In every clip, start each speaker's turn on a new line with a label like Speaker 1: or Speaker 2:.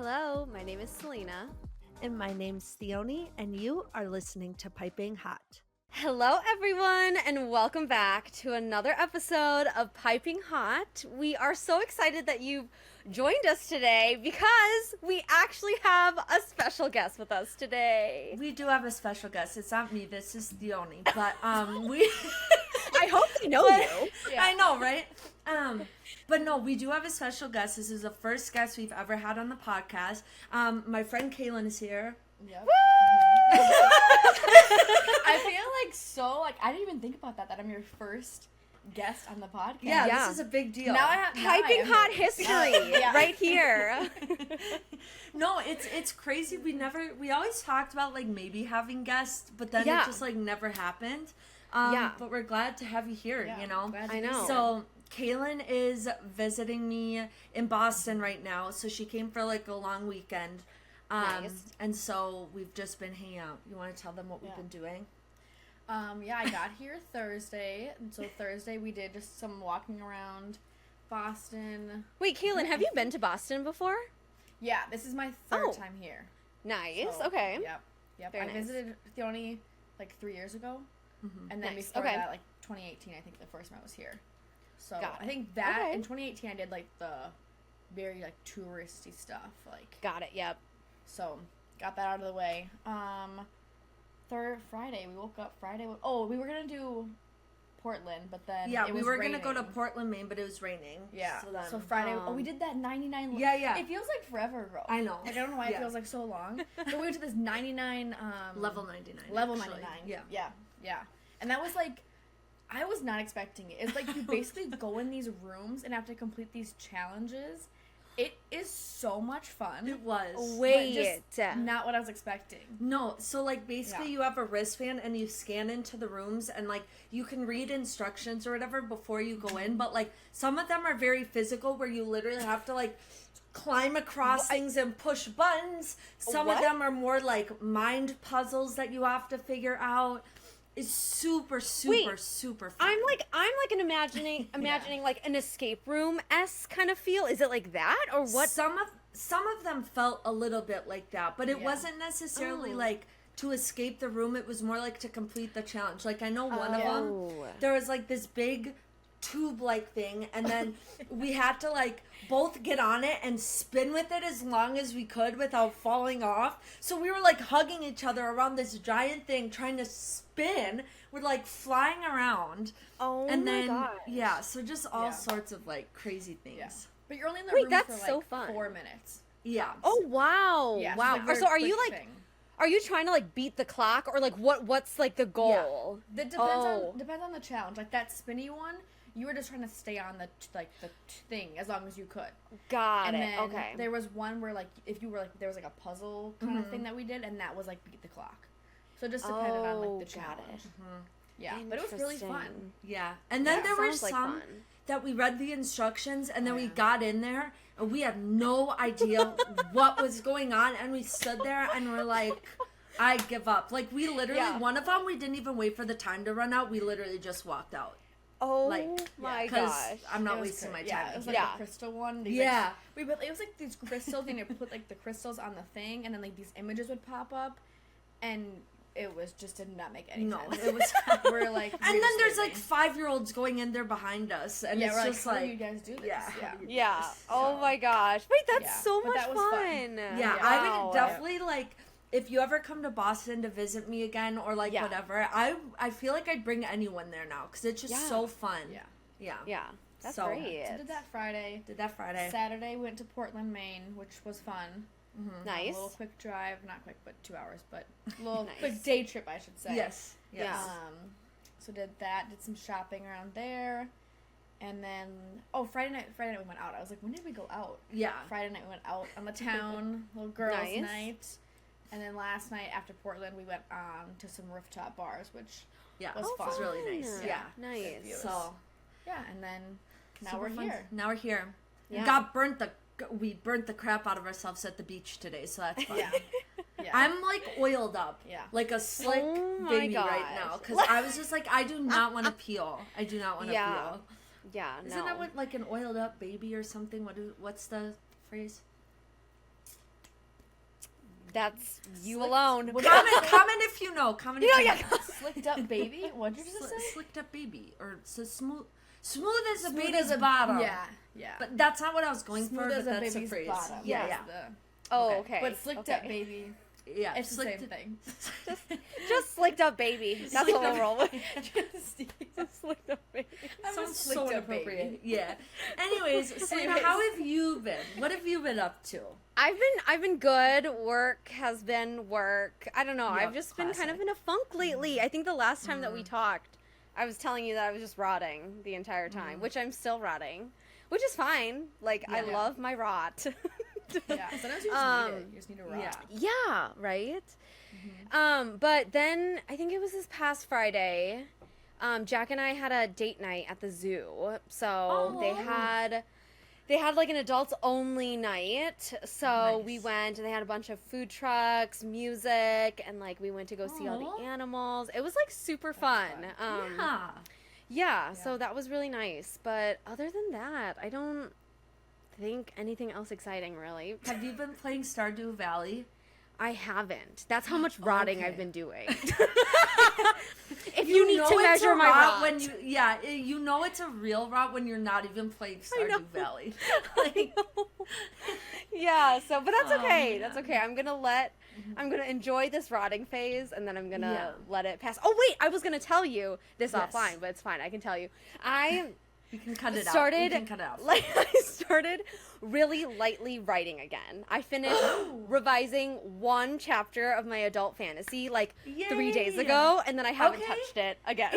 Speaker 1: Hello, my name is Selena.
Speaker 2: And my name's Theoni, and you are listening to Piping Hot.
Speaker 1: Hello, everyone, and welcome back to another episode of Piping Hot. We are so excited that you've joined us today because we actually have a special guest with us today.
Speaker 2: We do have a special guest. It's not me, this is Theoni, but we...
Speaker 1: I hope they know you.
Speaker 2: Yeah. I know, right? But no, we do have a special guest. This is the first guest we've ever had on the podcast. My friend Kaylin is here.
Speaker 3: Yep. I feel I didn't even think about that I'm your first guest on the podcast.
Speaker 2: Yeah, this is a big deal.
Speaker 3: Now I have
Speaker 1: Piping Hot history right here.
Speaker 2: No, it's crazy. We always talked about like maybe having guests, but then it just like never happened. But we're glad to have you here, you know?
Speaker 1: I know.
Speaker 2: So Kaylin is visiting me in Boston right now, so she came for like a long weekend.
Speaker 1: Nice.
Speaker 2: And so we've just been hanging out. You want to tell them what we've been doing?
Speaker 3: I got here Thursday, and so Thursday we did just some walking around Boston.
Speaker 1: Wait, Kaylin, have you been to Boston before?
Speaker 3: Yeah, this is my third time here.
Speaker 1: Nice,
Speaker 3: So,
Speaker 1: okay.
Speaker 3: Yep.
Speaker 1: Very
Speaker 3: I
Speaker 1: nice.
Speaker 3: visited Theoni like 3 years ago, and then
Speaker 1: Nice,
Speaker 3: before
Speaker 1: okay.
Speaker 3: that, like 2018, I think the first time I was here. So
Speaker 1: Got it.
Speaker 3: I think that
Speaker 1: Okay.
Speaker 3: in 2018 I did like the very like touristy stuff, like.
Speaker 1: Got it, yep.
Speaker 3: So, got that out of the way. Friday, we woke up Friday. We were going to do Portland, but then
Speaker 2: Yeah,
Speaker 3: it
Speaker 2: we
Speaker 3: was
Speaker 2: were going to
Speaker 3: raining.
Speaker 2: go to Portland, Maine, but it was raining.
Speaker 3: Yeah,
Speaker 2: So,
Speaker 3: Friday, we did that 99.
Speaker 2: Yeah.
Speaker 3: It feels like forever ago.
Speaker 2: I know.
Speaker 3: Like, I don't know why it feels like so long. But we went to this 99.
Speaker 2: Level 99.
Speaker 3: Level
Speaker 2: actually.
Speaker 3: 99. Yeah. And that was like, I was not expecting it. It's like you basically go in these rooms and have to complete these challenges. It is so much fun.
Speaker 2: It was.
Speaker 1: Wait.
Speaker 3: But just not what I was expecting.
Speaker 2: No, so like basically you have a wristband and you scan into the rooms and like you can read instructions or whatever before you go in, but like some of them are very physical where you literally have to like climb across things and push buttons. Some of them are more like mind puzzles that you have to figure out. It's super fun.
Speaker 1: I'm like imagining like an escape room-esque kind of feel. Is it like that or what?
Speaker 2: Some of them felt a little bit like that, but it wasn't necessarily like to escape the room. It was more like to complete the challenge. Like I know one of them, there was like this big tube-like thing, and then we had to like both get on it and spin with it as long as we could without falling off. So we were like hugging each other around this giant thing trying to spin. We're like flying around.
Speaker 1: Oh
Speaker 2: and
Speaker 1: my
Speaker 2: then
Speaker 1: gosh.
Speaker 2: so just all sorts of like crazy things.
Speaker 3: Yeah. But you're only in the
Speaker 1: Wait,
Speaker 3: room
Speaker 1: that's
Speaker 3: for like
Speaker 1: so fun.
Speaker 3: 4 minutes.
Speaker 2: Yeah.
Speaker 1: Oh wow.
Speaker 3: Yeah,
Speaker 1: Wow.
Speaker 3: it's like
Speaker 1: So are
Speaker 3: very
Speaker 1: you
Speaker 3: quick
Speaker 1: like
Speaker 3: thing.
Speaker 1: are you trying to like beat the clock or like what's like the goal?
Speaker 3: That depends on the challenge. Like that spinny one, you were just trying to stay on the thing as long as you could.
Speaker 1: Got
Speaker 3: And
Speaker 1: it.
Speaker 3: then
Speaker 1: Okay.
Speaker 3: there was one where like if you were like there was like a puzzle kind of thing that we did, and that was like beat the clock. So it just depended on like the
Speaker 1: got
Speaker 3: challenge.
Speaker 1: it.
Speaker 3: Yeah, but it was really fun.
Speaker 1: Interesting.
Speaker 2: Yeah. And then there were
Speaker 1: Sounds like
Speaker 2: some
Speaker 1: fun.
Speaker 2: that we read the instructions and then we got in there and we had no idea what was going on, and we stood there and we're like, I give up. Like we literally one of them we didn't even wait for the time to run out. We literally just walked out.
Speaker 1: Oh
Speaker 2: Like,
Speaker 1: my
Speaker 2: Because
Speaker 1: gosh.
Speaker 2: I'm not
Speaker 3: It was
Speaker 2: wasting my
Speaker 3: great.
Speaker 2: time.
Speaker 3: Yeah, it was like a crystal one. These,
Speaker 2: Yeah.
Speaker 3: it was like these crystals, and you put like the crystals on the thing, and then like these images would pop up, and it was just did not make any sense.
Speaker 2: It was.
Speaker 3: We're like,
Speaker 2: And then there's like 5-year-olds going in there behind us, and it's
Speaker 3: we're
Speaker 2: just
Speaker 3: how do
Speaker 2: like,
Speaker 3: you guys do this?
Speaker 2: yeah, how do you do
Speaker 1: Yeah.
Speaker 2: this?
Speaker 1: Oh my gosh. Wait, that's
Speaker 3: Yeah.
Speaker 1: so
Speaker 3: But
Speaker 1: much
Speaker 3: that was fun.
Speaker 1: fun.
Speaker 2: Yeah,
Speaker 3: Yeah.
Speaker 2: I
Speaker 1: Wow.
Speaker 2: would definitely like if you ever come to Boston to visit me again or like whatever. I feel like I'd bring anyone there now because it's just so fun. Yeah.
Speaker 1: Yeah. That's
Speaker 2: So-
Speaker 1: great.
Speaker 3: So did that Friday.
Speaker 2: Did that Friday.
Speaker 3: Saturday went to Portland, Maine, which was fun.
Speaker 1: Nice.
Speaker 3: A little quick drive, not quick, but 2 hours, but a little
Speaker 1: Nice.
Speaker 3: quick day trip, I should say.
Speaker 2: Yes.
Speaker 1: Yeah.
Speaker 3: So did that, did some shopping around there, and then Friday night we went out. I was like, when did we go out?
Speaker 2: Yeah.
Speaker 3: Friday night we went out on the town, little girls'
Speaker 1: Nice.
Speaker 3: night, and then last night after Portland we went to some rooftop bars, which was fun.
Speaker 2: It was really nice.
Speaker 1: fun.
Speaker 2: Yeah.
Speaker 1: Nice.
Speaker 2: So
Speaker 3: yeah, and then now
Speaker 2: super
Speaker 3: we're
Speaker 2: fun.
Speaker 3: here.
Speaker 2: Now we're here.
Speaker 1: Yeah.
Speaker 2: We burnt the crap out of ourselves at the beach today, so that's fun.
Speaker 3: Yeah. Yeah.
Speaker 2: I'm like oiled up,
Speaker 3: like
Speaker 2: a slick
Speaker 1: Oh my
Speaker 2: baby
Speaker 1: gosh.
Speaker 2: right now because I was just like, I do not want to peel. I do not want to peel.
Speaker 1: Yeah.
Speaker 2: Isn't that what like an oiled up baby or something? What's the phrase?
Speaker 1: That's you alone.
Speaker 2: Comment if you know. Comment if you know.
Speaker 3: Slicked up baby? What did you just say?
Speaker 2: Slicked up baby. Or so smooth as a baby's bottom.
Speaker 3: Yeah, yeah.
Speaker 2: But that's not what I was going
Speaker 3: Smooth
Speaker 2: for,
Speaker 3: as
Speaker 2: but
Speaker 3: a
Speaker 2: that's the
Speaker 3: baby's
Speaker 2: phrase.
Speaker 3: bottom.
Speaker 2: Yeah.
Speaker 1: Okay.
Speaker 3: But slicked up baby.
Speaker 2: Yeah,
Speaker 3: It's the same thing.
Speaker 1: Just slicked up baby. That's what we'll roll with. Just slicked up baby.
Speaker 2: Sounds so inappropriate. Yeah. Anyways, Selena, how have you been? What have you been up to?
Speaker 1: I've been good. Work has been work. I don't know.
Speaker 2: Yep,
Speaker 1: I've just been kind of in a funk lately. I think the last time that we talked, I was telling you that I was just rotting the entire time, which I'm still rotting, which is fine. Like, I love my rot.
Speaker 3: Yeah, sometimes you just need it. You just need to rot.
Speaker 1: Yeah, right? But then, I think it was this past Friday, Jack and I had a date night at the zoo. So they had like an adults only night. So we went and they had a bunch of food trucks, music, and like we went to go see all the animals. It was like super fun. Yeah, so that was really nice. But other than that, I don't think anything else exciting really.
Speaker 2: Have you been playing Stardew Valley?
Speaker 1: I haven't. That's how much rotting I've been doing. If
Speaker 2: You
Speaker 1: need
Speaker 2: know
Speaker 1: to
Speaker 2: it's
Speaker 1: measure
Speaker 2: a
Speaker 1: my
Speaker 2: rot
Speaker 1: rot.
Speaker 2: when you know it's a real rot when you're not even playing Stardew Valley.
Speaker 1: Like, yeah, so but that's okay.
Speaker 2: man.
Speaker 1: That's okay. I'm gonna enjoy this rotting phase and then I'm gonna let it pass. Oh wait, I was gonna tell you this offline, but it's fine. I can tell you.
Speaker 2: You can cut it out.
Speaker 1: Started
Speaker 2: You can cut it out.
Speaker 1: like I started really lightly writing again. I finished revising one chapter of my adult fantasy like 3 days ago, and then I haven't touched it again.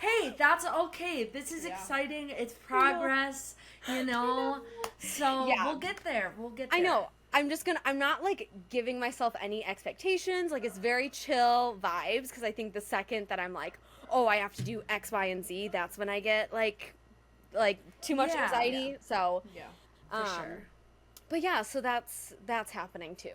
Speaker 2: Hey, that's okay. This is exciting. It's progress, you know. So we'll get there. We'll get there.
Speaker 1: I know. I'm not like giving myself any expectations. Like it's very chill vibes because I think the second that I'm like, oh, I have to do X, Y, and Z, that's when I get like too much anxiety. So
Speaker 2: for sure.
Speaker 1: But yeah, so that's happening too.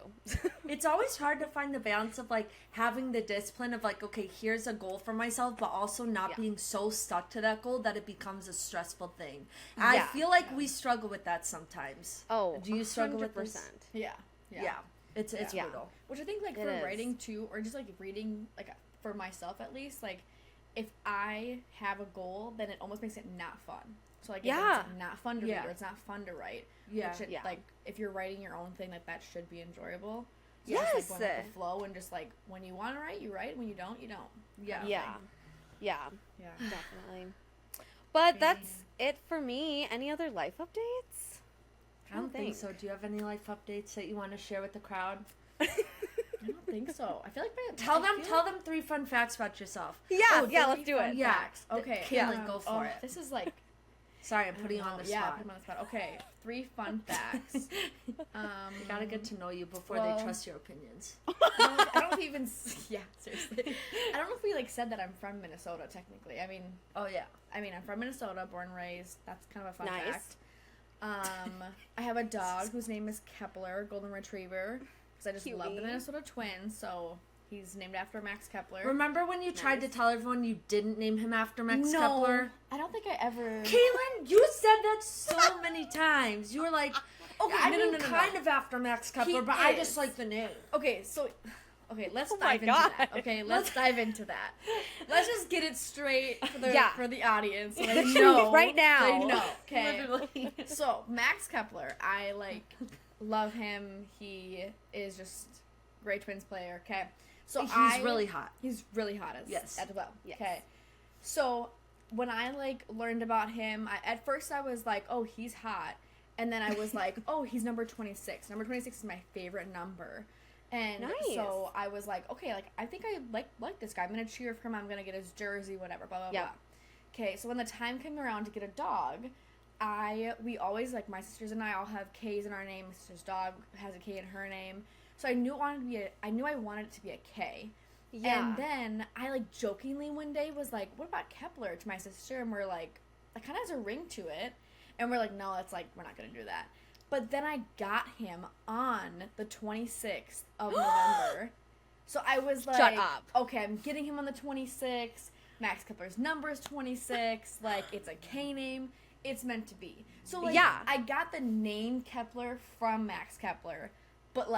Speaker 2: It's always hard to find the balance of like having the discipline of like, okay, here's a goal for myself, but also not being so stuck to that goal that it becomes a stressful thing. I feel like we struggle with that sometimes.
Speaker 1: Oh,
Speaker 2: do you struggle with this?
Speaker 3: Yeah.
Speaker 2: It's brutal.
Speaker 3: Which I think like for writing too, or just like reading, like for myself at least, like if I have a goal, then it almost makes it not fun. So like if it's not fun to read or it's not fun to write. Like if you're writing your own thing, like that should be enjoyable. So just like going with the flow and just like when you want to write, you write. When you don't, you don't.
Speaker 1: Yeah, definitely. But that's it for me. Any other life updates?
Speaker 2: I don't think so. Do you have any life updates that you want to share with the crowd?
Speaker 3: I don't think so. I feel like
Speaker 2: tell them 3 fun facts about yourself.
Speaker 1: Yeah, let's do it.
Speaker 3: Facts. Okay.
Speaker 2: Kaylin, go for it.
Speaker 3: This is like
Speaker 2: Sorry, I'm putting you on the spot.
Speaker 3: Yeah, put him on the spot. Okay, 3 fun facts.
Speaker 2: They gotta get to know you before they trust your opinions.
Speaker 3: I don't know if we even. Yeah, seriously. I don't know if we like said that I'm from Minnesota. Technically, I mean.
Speaker 2: Oh yeah.
Speaker 3: I mean, I'm from Minnesota, born and raised. That's kind of a fun
Speaker 1: Nice.
Speaker 3: fact. I have a dog whose name is Kepler, golden retriever, because I just love the Minnesota Twins. So. He's named after Max Kepler.
Speaker 2: Remember when you tried to tell everyone you didn't name him after Max Kepler?
Speaker 3: I don't think I ever.
Speaker 2: Kaylin, you said that so many times. You were like, okay, I mean, kind of after Max Kepler, but I just like the name.
Speaker 3: Okay, so, let's dive into that. Okay, let's dive into that. Let's just get it straight for the audience. So they know
Speaker 1: right now.
Speaker 3: They know. Okay. Literally. So Max Kepler, I love him. He is just a great Twins player. Okay. So
Speaker 2: he's really hot.
Speaker 3: He's really hot as well. Yes. Okay. So when I learned about him, at first I was like, oh, he's hot. And then I was like, oh, he's number 26. Number 26 is my favorite number. And so I was like, okay, I think I like this guy. I'm going to cheer for him. I'm going to get his jersey, whatever, blah, blah, blah. Okay, so when the time came around to get a dog, we always, my sisters and I all have K's in our name. My sister's dog has a K in her name. So I knew I wanted it to be a K. Yeah. And then I jokingly one day was like, what about Kepler to my sister? And we're like, that kind of has a ring to it. And we're like, no, that's we're not going to do that. But then I got him on the 26th of November. So I was like,
Speaker 1: shut up.
Speaker 3: Okay, I'm getting him on the 26th. Max Kepler's number is 26. It's a K name. It's meant to be. So I got the name Kepler from Max Kepler. But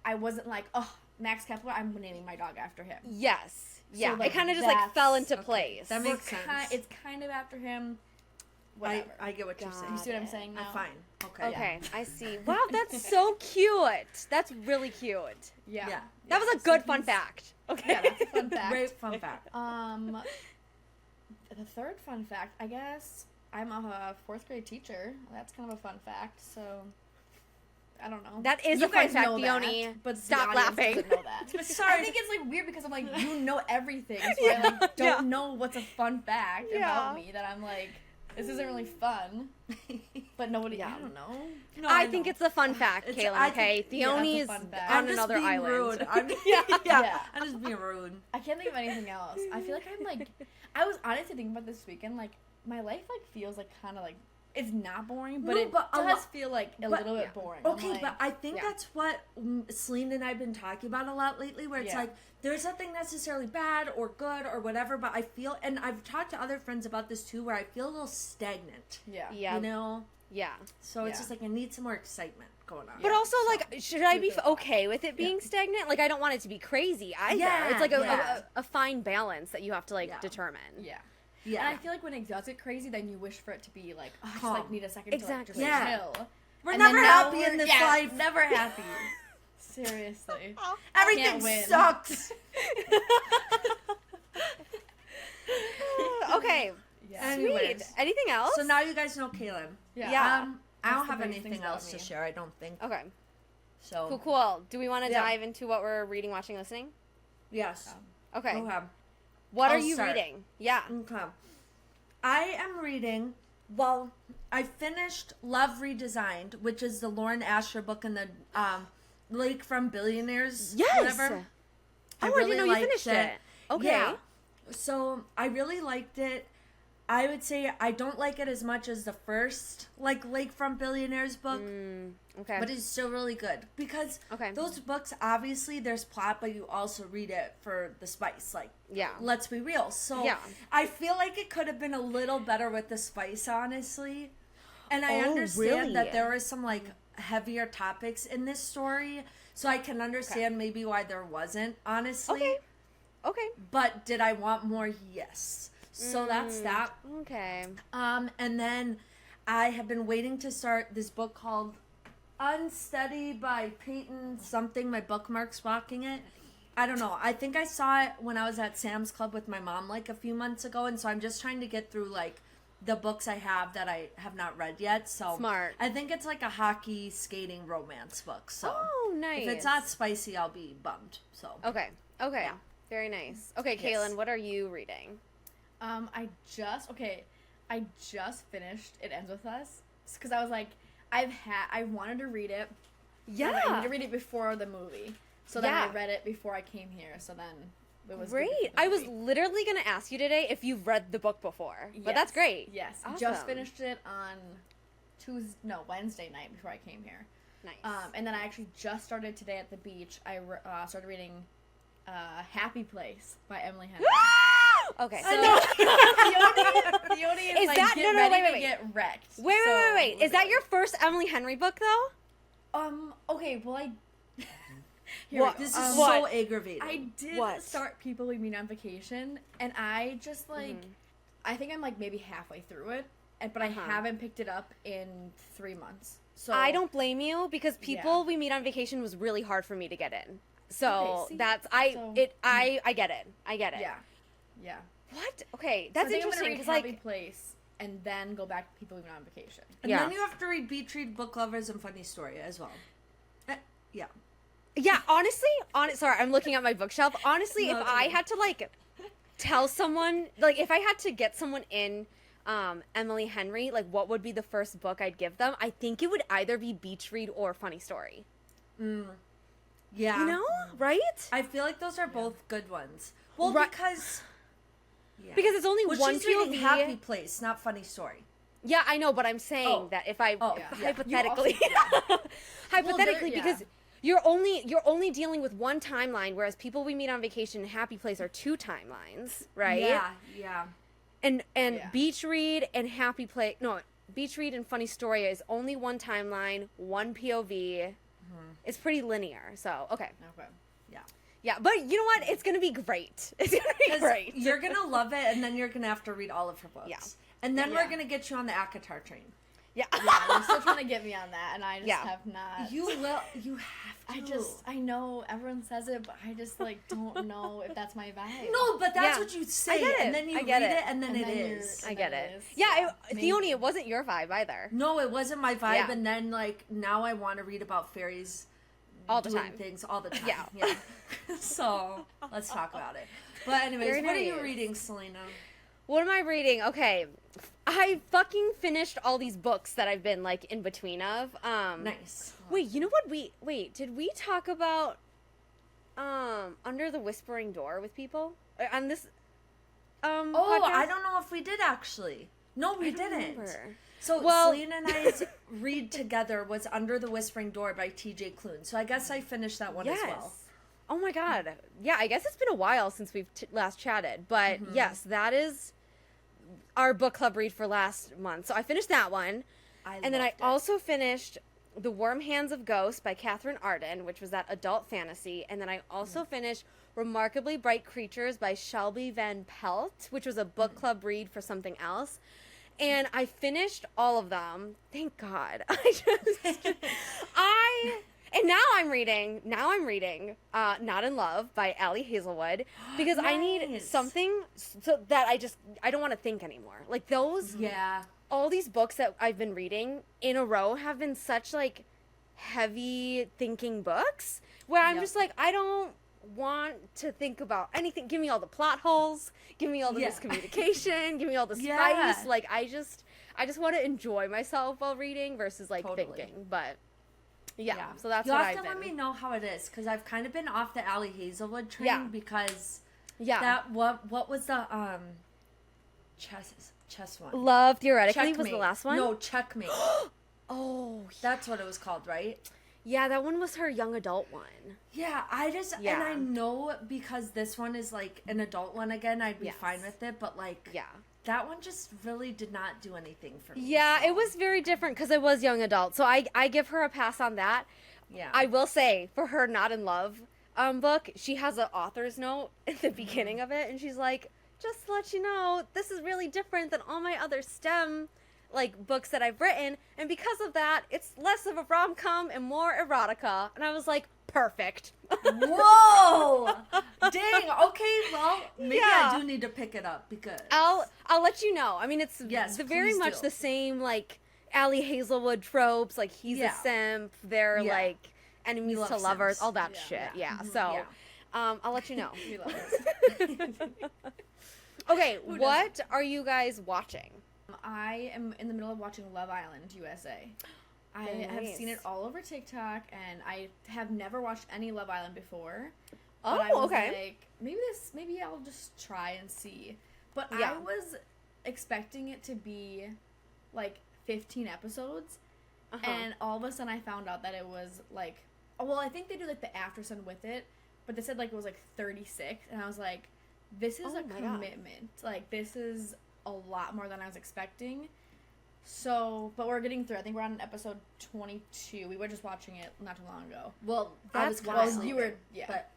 Speaker 3: I wasn't like, oh, Max Kepler, I'm naming my dog after him.
Speaker 1: Yes. Yeah.
Speaker 3: So, like,
Speaker 1: it kind of just like fell into
Speaker 2: okay.
Speaker 1: place.
Speaker 2: That makes sense.
Speaker 3: It's kind of after him. Whatever.
Speaker 2: I get what you're saying.
Speaker 3: You see what I'm saying now?
Speaker 2: Fine. Okay.
Speaker 1: Okay, I see. Wow, that's so cute. That's really cute.
Speaker 3: Yeah.
Speaker 1: That was a good fun fact. Okay.
Speaker 3: Yeah, that's a fun fact.
Speaker 2: Great fun fact.
Speaker 3: The third fun fact, I guess, I'm a 4th grade teacher. That's kind of a fun fact, so I don't know.
Speaker 1: That is
Speaker 3: You
Speaker 1: a fun
Speaker 3: guys
Speaker 1: fact,
Speaker 3: know that,
Speaker 1: Leonie.
Speaker 3: but
Speaker 1: Stop
Speaker 3: the audience
Speaker 1: laughing.
Speaker 3: doesn't know that.
Speaker 2: Sorry.
Speaker 3: I think it's like weird because I'm like, you know everything, so I like don't know what's a fun fact about me that I'm like, this isn't really fun. But nobody, I don't know.
Speaker 2: No,
Speaker 1: I think it's a fun fact, Kaylin, okay? Theone is on another island.
Speaker 2: Rude. I'm just being rude.
Speaker 3: I can't think of anything else. I feel like I'm like, I was honestly thinking about this weekend, like, my life like feels like kind of like, it's not boring, but it does feel like a little bit boring.
Speaker 2: Okay,
Speaker 3: like,
Speaker 2: but I think that's what Celine and I have been talking about a lot lately, where it's like, there's nothing necessarily bad or good or whatever, but I feel, and I've talked to other friends about this too, where I feel a little stagnant.
Speaker 1: Yeah.
Speaker 2: You know?
Speaker 1: Yeah.
Speaker 2: So it's just like, I need some more excitement going on.
Speaker 1: But also, like, should I be okay with it being stagnant? Like, I don't want it to be crazy either.
Speaker 2: Yeah,
Speaker 1: it's like a fine balance that you have to, like, determine.
Speaker 3: Yeah.
Speaker 2: Yeah.
Speaker 3: And I feel like when it does get crazy, then you wish for it to be like, oh, I just like need a second to like, just
Speaker 2: Yeah.
Speaker 3: chill.
Speaker 2: We're
Speaker 3: And
Speaker 2: never
Speaker 3: then now
Speaker 2: happy in this life.
Speaker 3: Never happy. Seriously.
Speaker 2: Everything
Speaker 3: win.
Speaker 2: sucks.
Speaker 1: Okay.
Speaker 3: Yeah.
Speaker 1: Sweet.
Speaker 2: Anyways.
Speaker 1: Anything else?
Speaker 2: So now you guys know Kaylin.
Speaker 1: Yeah.
Speaker 2: I don't
Speaker 3: That's the
Speaker 2: have
Speaker 3: biggest
Speaker 2: anything
Speaker 3: things about
Speaker 2: else to
Speaker 3: me.
Speaker 2: share, I don't think.
Speaker 1: Okay.
Speaker 2: So
Speaker 1: Cool. Do we want to
Speaker 2: Yeah.
Speaker 1: dive into what we're reading, watching, listening?
Speaker 2: Yes.
Speaker 1: Okay.
Speaker 2: Okay.
Speaker 1: What
Speaker 2: I'll
Speaker 1: are you
Speaker 2: start.
Speaker 1: reading? Yeah.
Speaker 2: Okay. I am reading, well, I finished Love Redesigned, which is the Lauren Asher book in the Lake from Billionaires.
Speaker 1: Yes.
Speaker 2: Whatever.
Speaker 1: I didn't know you finished it. Okay.
Speaker 2: Yeah. So I really liked it. I would say I don't like it as much as the first, like, Lake from Billionaires book.
Speaker 1: Okay.
Speaker 2: But it's still really good. Because those books, obviously, there's plot, but you also read it for the spice. Like, let's be real. So I feel like it could have been a little better with the spice, honestly. And I understand that there was some, like, heavier topics in this story. So I can understand maybe why there wasn't, honestly.
Speaker 1: Okay.
Speaker 2: But did I want more? Yes. So that's that.
Speaker 1: Okay.
Speaker 2: And then I have been waiting to start this book called Unsteady by Peyton something. My bookmark's blocking it. I don't know. I think I saw it when I was at Sam's Club with my mom like a few months ago, and so I'm just trying to get through like the books I have that I have not read yet. So
Speaker 1: Smart.
Speaker 2: I think it's like a hockey skating romance book. So
Speaker 1: nice.
Speaker 2: if it's not spicy, I'll be bummed. So
Speaker 1: Okay. Yeah. Very nice. Okay,
Speaker 2: Yes.
Speaker 1: Kaylin, what are you reading?
Speaker 3: I just finished It Ends With Us because I was like, I wanted to read it.
Speaker 1: Yeah.
Speaker 3: I wanted to read it before the movie. So then I read it before I came here. So then it was
Speaker 1: great.
Speaker 3: I
Speaker 1: was literally going to ask you today if you've read the book before. But that's great.
Speaker 3: Yes.
Speaker 1: Awesome.
Speaker 3: Just finished it on Wednesday night before I came here.
Speaker 1: Nice.
Speaker 3: And then I actually just started today at the beach. I started reading Happy Place by Emily Henry.
Speaker 1: Okay.
Speaker 3: So, Theone is like,
Speaker 1: that
Speaker 3: get ready to get wrecked.
Speaker 1: Wait. Is that your first Emily Henry book, though?
Speaker 3: Okay, well,
Speaker 2: this is so aggravating.
Speaker 3: I did start People We Meet on Vacation, and I just, like, I think I'm, like, maybe halfway through it, but I haven't picked it up in 3 months. So
Speaker 1: I don't blame you, because People We Meet on Vacation was really hard for me to get in. So, I get it.
Speaker 3: Yeah.
Speaker 1: What? Okay, that's
Speaker 3: so I think
Speaker 1: interesting.
Speaker 3: I'm gonna read Happy Place and then go back to People We Met on Vacation.
Speaker 2: And then you have to read Beach Read, Book Lovers, and Funny Story as well.
Speaker 1: Yeah, honestly, sorry, I'm looking at my bookshelf. Honestly, if I had to, like, tell someone, like, if I had to get someone in Emily Henry, like, what would be the first book I'd give them? I think it would either be Beach Read or Funny Story.
Speaker 2: Yeah.
Speaker 1: You know, right?
Speaker 2: I feel like those are both good ones. Well, because
Speaker 1: it's only one
Speaker 2: she's reading
Speaker 1: POV.
Speaker 2: Happy Place, not Funny Story.
Speaker 1: Yeah, I know, but I'm saying that if I hypothetically, because you're only dealing with one timeline, whereas People We Meet on Vacation and Happy Place are 2 timelines, right?
Speaker 2: Yeah.
Speaker 1: And Beach Read and Beach Read and Funny Story is only one timeline, one POV. It's pretty linear. So, okay.
Speaker 3: Okay.
Speaker 2: Yeah.
Speaker 1: Yeah, but you know what? It's going to be great. It's going to be great.
Speaker 2: You're going to love it, and then you're going to have to read all of her books.
Speaker 1: Yeah.
Speaker 2: And then we're going to get you on the ACOTAR train.
Speaker 1: Yeah.
Speaker 3: They're still trying to get me on that, and I just have not.
Speaker 2: You have to.
Speaker 3: I know everyone says it, but I just, like, don't know if that's my vibe.
Speaker 2: No, but that's what you say,
Speaker 1: I get it.
Speaker 2: and then you read it, and then it is.
Speaker 1: I get it. Yeah, Theone, it wasn't your vibe either.
Speaker 2: No, it wasn't my vibe, and then, like, now I want to read about fairies
Speaker 1: all the
Speaker 2: doing
Speaker 1: time.
Speaker 2: things all the time. Yeah. So, let's talk about it. But anyways, what are you reading, Selena?
Speaker 1: What am I reading? Okay. I fucking finished all these books that I've been, like, in between of.
Speaker 2: Nice.
Speaker 1: Wait, you know what did we talk about Under the Whispering Door with people? On this podcast?
Speaker 2: I don't know if we did, actually. No, we didn't.
Speaker 1: Remember.
Speaker 2: So, Selena and I's read together was Under the Whispering Door by T.J. Klune. So, I guess I finished that one as well.
Speaker 1: Oh, my God. Yeah, I guess it's been a while since we've last chatted. But, yes, that is our book club read for last month. So, I finished that one. And then I also finished The Warm Hands of Ghosts by Catherine Arden, which was that adult fantasy. And then I also finished Remarkably Bright Creatures by Shelby Van Pelt, which was a book club read for something else. And I finished all of them. Thank God. And now I'm reading Not in Love by Allie Hazelwood, because I need something so that I don't want to think anymore. Like those, all these books that I've been reading in a row have been such like heavy thinking books where I'm just like, I don't want to think about anything. Give me all the plot holes, give me all the miscommunication, give me all the spice. Like I just want to enjoy myself while reading versus like thinking. But so that's what I've been.
Speaker 2: You'll have to let me know how it is, because I've kind of been off the Allie Hazelwood train because that what was the chess one?
Speaker 1: Love Theoretically
Speaker 2: Checkmate.
Speaker 1: was the last one.
Speaker 2: No, Checkmate.
Speaker 1: Oh,
Speaker 2: that's what it was called, right?
Speaker 1: Yeah, that one was her young adult one.
Speaker 2: Yeah, and I know because this one is like an adult one again, I'd be fine with it, but like that one just really did not do anything for me.
Speaker 1: Yeah, it was very different because it was young adult. So I give her a pass on that. Yeah. I will say, for her Not in Love book, she has an author's note at the beginning of it, and she's like, just to let you know, this is really different than all my other STEM like books that I've written, and because of that, it's less of a rom-com and more erotica. And I was like, perfect.
Speaker 2: Whoa! Dang. Okay. Well, maybe I do need to pick it up because
Speaker 1: I'll let you know. I mean, it's very much the same like Allie Hazelwood tropes. Like he's a simp. They're like enemies to lovers. Simps. All that shit. Yeah. So, I'll let you know.
Speaker 3: We love it.
Speaker 1: Okay. What are you guys watching?
Speaker 3: I am in the middle of watching Love Island USA. I have seen it all over TikTok, and I have never watched any Love Island before.
Speaker 1: Oh,
Speaker 3: but I was
Speaker 1: okay.
Speaker 3: Like, maybe I'll just try and see. But I was expecting it to be like 15 episodes, and all of a sudden I found out that it was like, I think they do like the after sun with it, but they said like it was like 36, and I was like, this is a commitment. Like this is a lot more than I was expecting. So, but we're getting through. I think we're on episode 22. We were just watching it not too long ago.
Speaker 2: Well,
Speaker 1: that's
Speaker 3: you were, but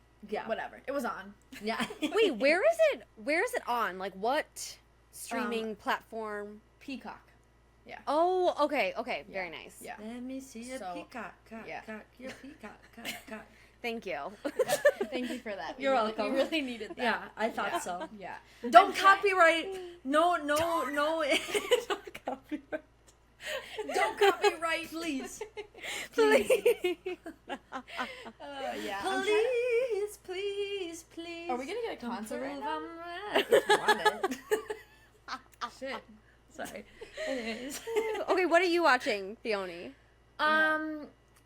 Speaker 3: whatever. It was on.
Speaker 2: Yeah.
Speaker 1: Wait, where is it? Where is it on? Like what streaming platform?
Speaker 3: Peacock. Yeah.
Speaker 1: Oh, okay. Very nice.
Speaker 3: Yeah.
Speaker 2: Let me see your peacock. Your peacock.
Speaker 1: Thank you.
Speaker 3: Thank you for that.
Speaker 2: You're welcome.
Speaker 3: You really needed that.
Speaker 2: Yeah, I thought so.
Speaker 3: Yeah.
Speaker 2: Don't copyright. No. Don't copyright.
Speaker 3: Don't copyright, please.
Speaker 1: Please.
Speaker 3: Yeah.
Speaker 2: Please.
Speaker 3: Are we gonna get a concert right now?
Speaker 2: If you want it.
Speaker 3: Shit.
Speaker 2: Sorry. Anyways.
Speaker 1: Okay, what are you watching, Theone?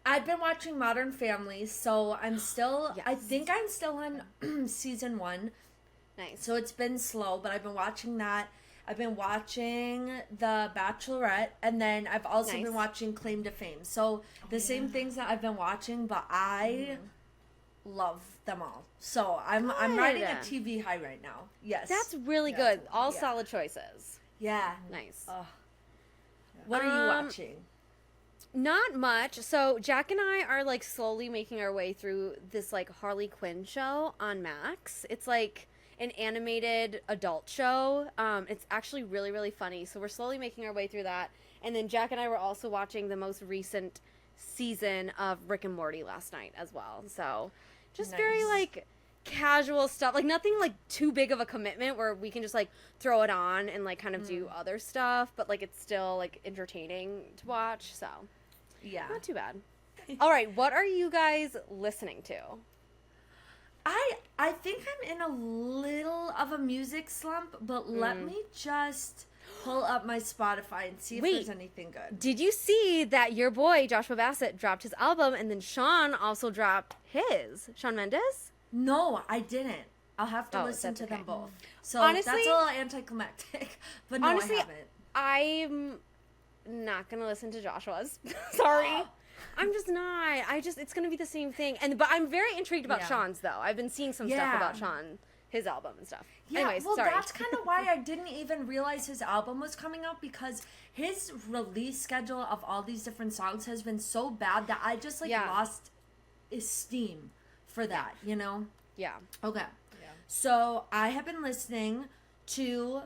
Speaker 2: I've been watching Modern Family, so I'm still, I think I'm still on season 1.
Speaker 1: Nice.
Speaker 2: So it's been slow, but I've been watching that. I've been watching The Bachelorette, and then I've also been watching Claim to Fame. So the same things that I've been watching, but I love them all. So I'm riding a TV high right now. Yes.
Speaker 1: That's really good. All solid choices.
Speaker 2: Yeah.
Speaker 1: Nice.
Speaker 2: What are you watching?
Speaker 1: Not much. So Jack and I are like slowly making our way through this like Harley Quinn show on Max. It's like an animated adult show. It's actually really, really funny. So we're slowly making our way through that. And then Jack and I were also watching the most recent season of Rick and Morty last night as well. So just very like casual stuff, like nothing like too big of a commitment where we can just like throw it on and like kind of do other stuff, but like it's still like entertaining to watch. So yeah, not too bad. All right, what are you guys listening to?
Speaker 2: I think I'm in a little of a music slump, but let me just pull up my Spotify and see if there's anything good.
Speaker 1: Did you see that your boy Joshua Bassett dropped his album and then Sean also dropped his? Shawn Mendes?
Speaker 2: No, I didn't. I'll have to listen to them both. So
Speaker 1: honestly,
Speaker 2: that's a little anticlimactic, but no,
Speaker 1: honestly,
Speaker 2: I haven't.
Speaker 1: I'm not gonna listen to Joshua's. Sorry. I'm just not. It's gonna be the same thing. But I'm very intrigued about Sean's though. I've been seeing some stuff about Sean, his album and stuff.
Speaker 2: Yeah,
Speaker 1: anyways,
Speaker 2: well,
Speaker 1: sorry.
Speaker 2: that's kind of why I didn't even realize his album was coming out, because his release schedule of all these different songs has been so bad that I just lost esteem for that, you know?
Speaker 1: Yeah.
Speaker 2: Okay. Yeah. So I have been listening to,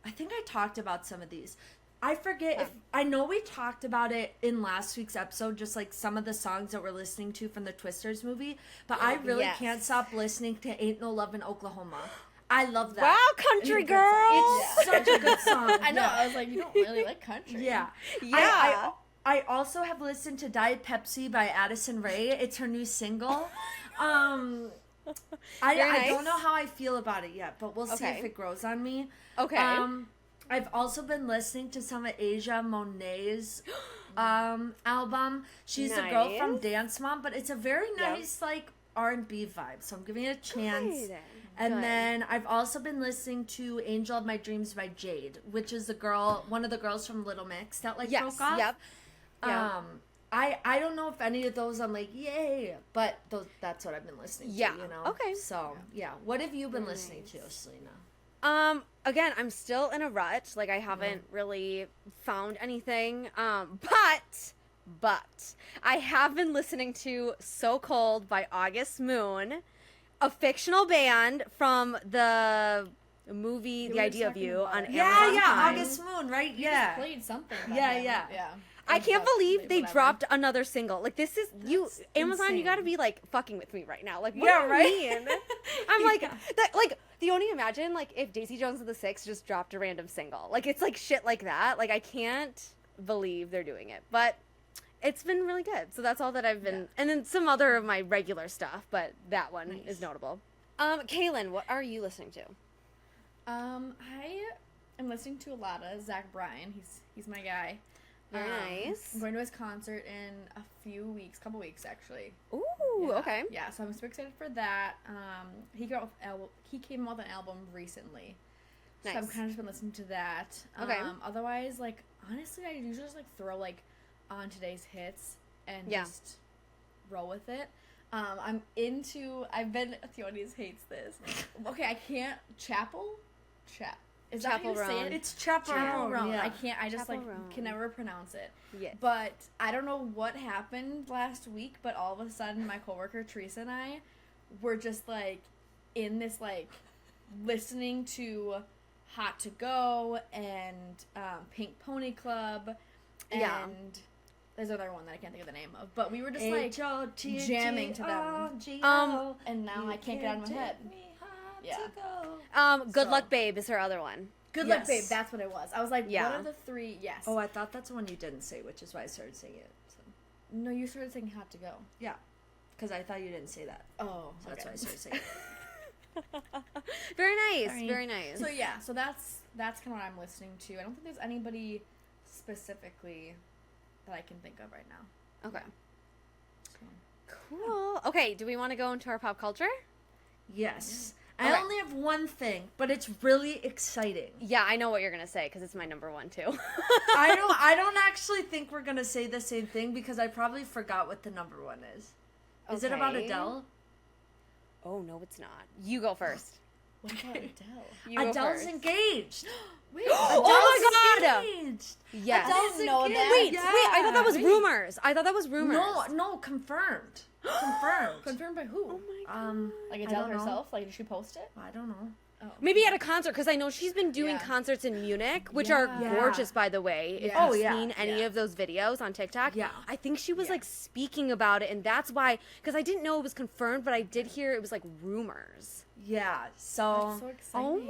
Speaker 2: I think I talked about some of these. I forget if, I know we talked about it in last week's episode, just like some of the songs that we're listening to from the Twisters movie, but I really can't stop listening to Ain't No Love in Oklahoma. I love that.
Speaker 1: Wow, country girl!
Speaker 2: It's such a good song.
Speaker 3: I know, I was like, you don't really like country.
Speaker 2: Yeah.
Speaker 1: Yeah.
Speaker 2: I also have listened to Diet Pepsi by Addison Rae. It's her new single. I don't know how I feel about it yet, but we'll see if it grows on me.
Speaker 1: Okay.
Speaker 2: I've also been listening to some of Asia Monet's album. She's a girl from Dance Mom, but it's a very nice like R&B vibe, so I'm giving it a chance. And then I've also been listening to Angel of My Dreams by Jade, which is one of the girls from Little Mix that like broke off.
Speaker 1: Yep.
Speaker 2: I don't know if any of those I'm like, yay, but that's what I've been listening to, you know?
Speaker 1: Okay.
Speaker 2: So, what have you been listening to, Selena?
Speaker 1: Again, I'm still in a rut. Like, I haven't really found anything. But I have been listening to So Cold by August Moon, a fictional band from the movie The Idea of You on Amazon Prime.
Speaker 2: August Moon, right?
Speaker 3: You just played something.
Speaker 2: Yeah.
Speaker 1: I can't believe they dropped another single. Like, this is Amazon. Insane. You got to be like fucking with me right now. Like, what do you mean? I'm like that. Like, the only imagine like if Daisy Jones and the Six just dropped a random single. Like, it's like shit like that. Like, I can't believe they're doing it, but it's been really good. So that's all that I've been, and then some other of my regular stuff, but that one is notable. Kaylin, what are you listening to?
Speaker 3: I am listening to a lot of Zach Bryan. He's my guy.
Speaker 1: Very nice.
Speaker 3: I'm going to his concert in a couple weeks actually.
Speaker 1: Ooh, okay.
Speaker 3: Yeah, so I'm super excited for that. He came out with an album recently. Nice. So I've kind of just been listening to that.
Speaker 1: Okay.
Speaker 3: Otherwise, like, honestly, I usually just like throw like on today's hits and just roll with it. Theonis hates this. Okay, I can't. Is that how you say it?
Speaker 2: It's Chaperone.
Speaker 3: Yeah. I just like can never pronounce it. Yes. But I don't know what happened last week, but all of a sudden my coworker Teresa and I were just like in this like listening to Hot to Go and Pink Pony Club and there's another one that I can't think of the name of, but we were just like jamming to them. And now I can't get out of my head.
Speaker 1: Good Luck Babe is her other one.
Speaker 3: Good Luck Babe, that's what it was. I was like, what are the three? Yes.
Speaker 2: Oh, I thought that's the one you didn't say, which is why I started saying it. So.
Speaker 3: No, you started saying Hot to Go.
Speaker 2: Yeah, because I thought you didn't say that.
Speaker 3: Oh,
Speaker 2: so that's why I started saying it.
Speaker 1: Very nice, very nice.
Speaker 3: So that's kind of what I'm listening to. I don't think there's anybody specifically that I can think of right now.
Speaker 1: Okay. Cool. Okay, do we want to go into our pop culture?
Speaker 2: Yes. I only have one thing, but it's really exciting.
Speaker 1: Yeah, I know what you're gonna say because it's my number one too.
Speaker 2: I don't actually think we're gonna say the same thing because I probably forgot what the number one is. Is it about Adele?
Speaker 1: Oh no, it's not. You go first.
Speaker 3: What about Adele?
Speaker 1: You go
Speaker 2: Adele's
Speaker 1: first.
Speaker 2: engaged.
Speaker 3: Wait,
Speaker 1: Oh my God!
Speaker 2: Engaged.
Speaker 1: Yes.
Speaker 3: I don't know that.
Speaker 1: Wait, I thought that was rumors. I thought that was rumors.
Speaker 2: No, confirmed. Confirmed.
Speaker 3: Confirmed by who?
Speaker 1: Oh my God.
Speaker 3: Like
Speaker 2: I
Speaker 3: Adele
Speaker 2: don't know.
Speaker 3: herself? Like, did she post it?
Speaker 2: I don't know.
Speaker 3: Oh.
Speaker 1: Maybe at a concert, because I know she's been doing
Speaker 3: Yeah.
Speaker 1: concerts in Munich, which
Speaker 3: Yeah.
Speaker 1: are gorgeous, by the way. If
Speaker 3: Yeah.
Speaker 1: you've
Speaker 2: Oh, yeah.
Speaker 1: seen any
Speaker 3: Yeah.
Speaker 1: of those videos on TikTok,
Speaker 2: Yeah.
Speaker 1: I think she was
Speaker 3: Yeah.
Speaker 1: like speaking about it, and that's why. Because I didn't know it was confirmed, but I did hear it was like rumors.
Speaker 2: Yeah.
Speaker 3: That's
Speaker 2: So,
Speaker 3: so exciting.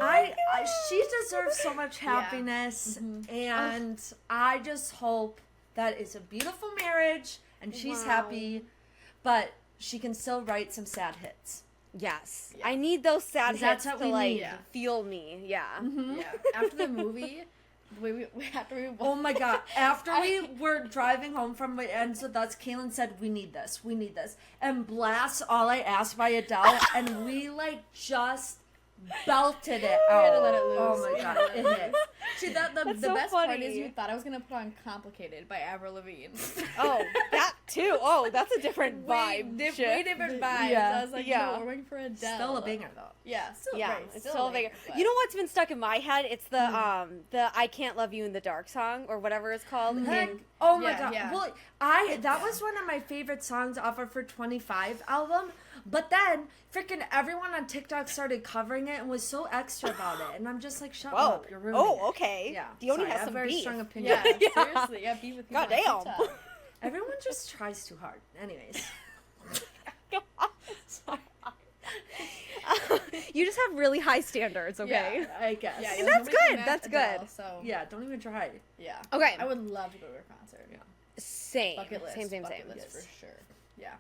Speaker 2: she deserves so much happiness, and I just hope that it's a beautiful marriage and she's
Speaker 1: Wow.
Speaker 2: happy, but she can still write some sad hits.
Speaker 1: Yes,
Speaker 3: Yeah.
Speaker 1: I need those sad hits
Speaker 2: That's what
Speaker 1: to
Speaker 2: we
Speaker 1: like
Speaker 2: need.
Speaker 3: Yeah.
Speaker 1: feel me. Yeah.
Speaker 3: Yeah. After the movie, after we
Speaker 2: Oh my God. After we were driving home from it ends with us, Kaylin said, we need this. And blast All I Ask by Adele. And we like just belted it out.
Speaker 3: had to let it loose.
Speaker 2: Oh my
Speaker 3: We
Speaker 2: God.
Speaker 3: had to let
Speaker 2: It
Speaker 3: it
Speaker 2: hit.
Speaker 3: See, the
Speaker 1: That's
Speaker 3: the
Speaker 1: so
Speaker 3: best part
Speaker 1: funny.
Speaker 3: is you thought I was going to put on Complicated by Avril Lavigne.
Speaker 1: Oh, that too. Oh, that's a different
Speaker 3: way
Speaker 1: vibe.
Speaker 3: different
Speaker 1: shift.
Speaker 3: vibes.
Speaker 2: Yeah.
Speaker 3: I was like,
Speaker 1: Yeah.
Speaker 3: no, we're waiting for Adele.
Speaker 2: Still a banger though.
Speaker 3: Yeah, still
Speaker 1: Yeah,
Speaker 3: right,
Speaker 1: it's still a banger.
Speaker 3: but-
Speaker 1: You know what's been stuck in my head? It's the I Can't Love You in the Dark song or whatever it's called.
Speaker 2: Heck,
Speaker 1: And
Speaker 2: oh my
Speaker 3: Yeah,
Speaker 2: God.
Speaker 3: yeah.
Speaker 2: Well, that was one of my favorite songs off of her 25 album. But then freaking everyone on TikTok started covering it and was so extra about it. And I'm just like, shut
Speaker 1: whoa.
Speaker 2: up. You're ruining it.
Speaker 1: Oh, okay.
Speaker 2: Yeah.
Speaker 1: Dione
Speaker 2: Sorry, I
Speaker 1: has
Speaker 2: have
Speaker 1: some
Speaker 2: very
Speaker 1: beef.
Speaker 2: strong opinions.
Speaker 3: Yeah,
Speaker 1: Yeah.
Speaker 3: seriously. Yeah, be with people on
Speaker 1: Goddamn.
Speaker 3: TikTok.
Speaker 2: Everyone just tries too hard. Anyways.
Speaker 1: Sorry. You just have really high standards, okay?
Speaker 2: I guess.
Speaker 3: Yeah,
Speaker 1: And that's
Speaker 3: nobody can
Speaker 1: good,
Speaker 3: match
Speaker 1: that's
Speaker 3: Adele,
Speaker 1: good.
Speaker 3: So
Speaker 2: Yeah, don't even try.
Speaker 3: yeah.
Speaker 1: Okay.
Speaker 3: I would love to go to a concert. Yeah.
Speaker 1: Same.
Speaker 3: Bucket list.
Speaker 1: Same.
Speaker 3: Bucket list
Speaker 2: Yes.
Speaker 3: for sure. Yeah.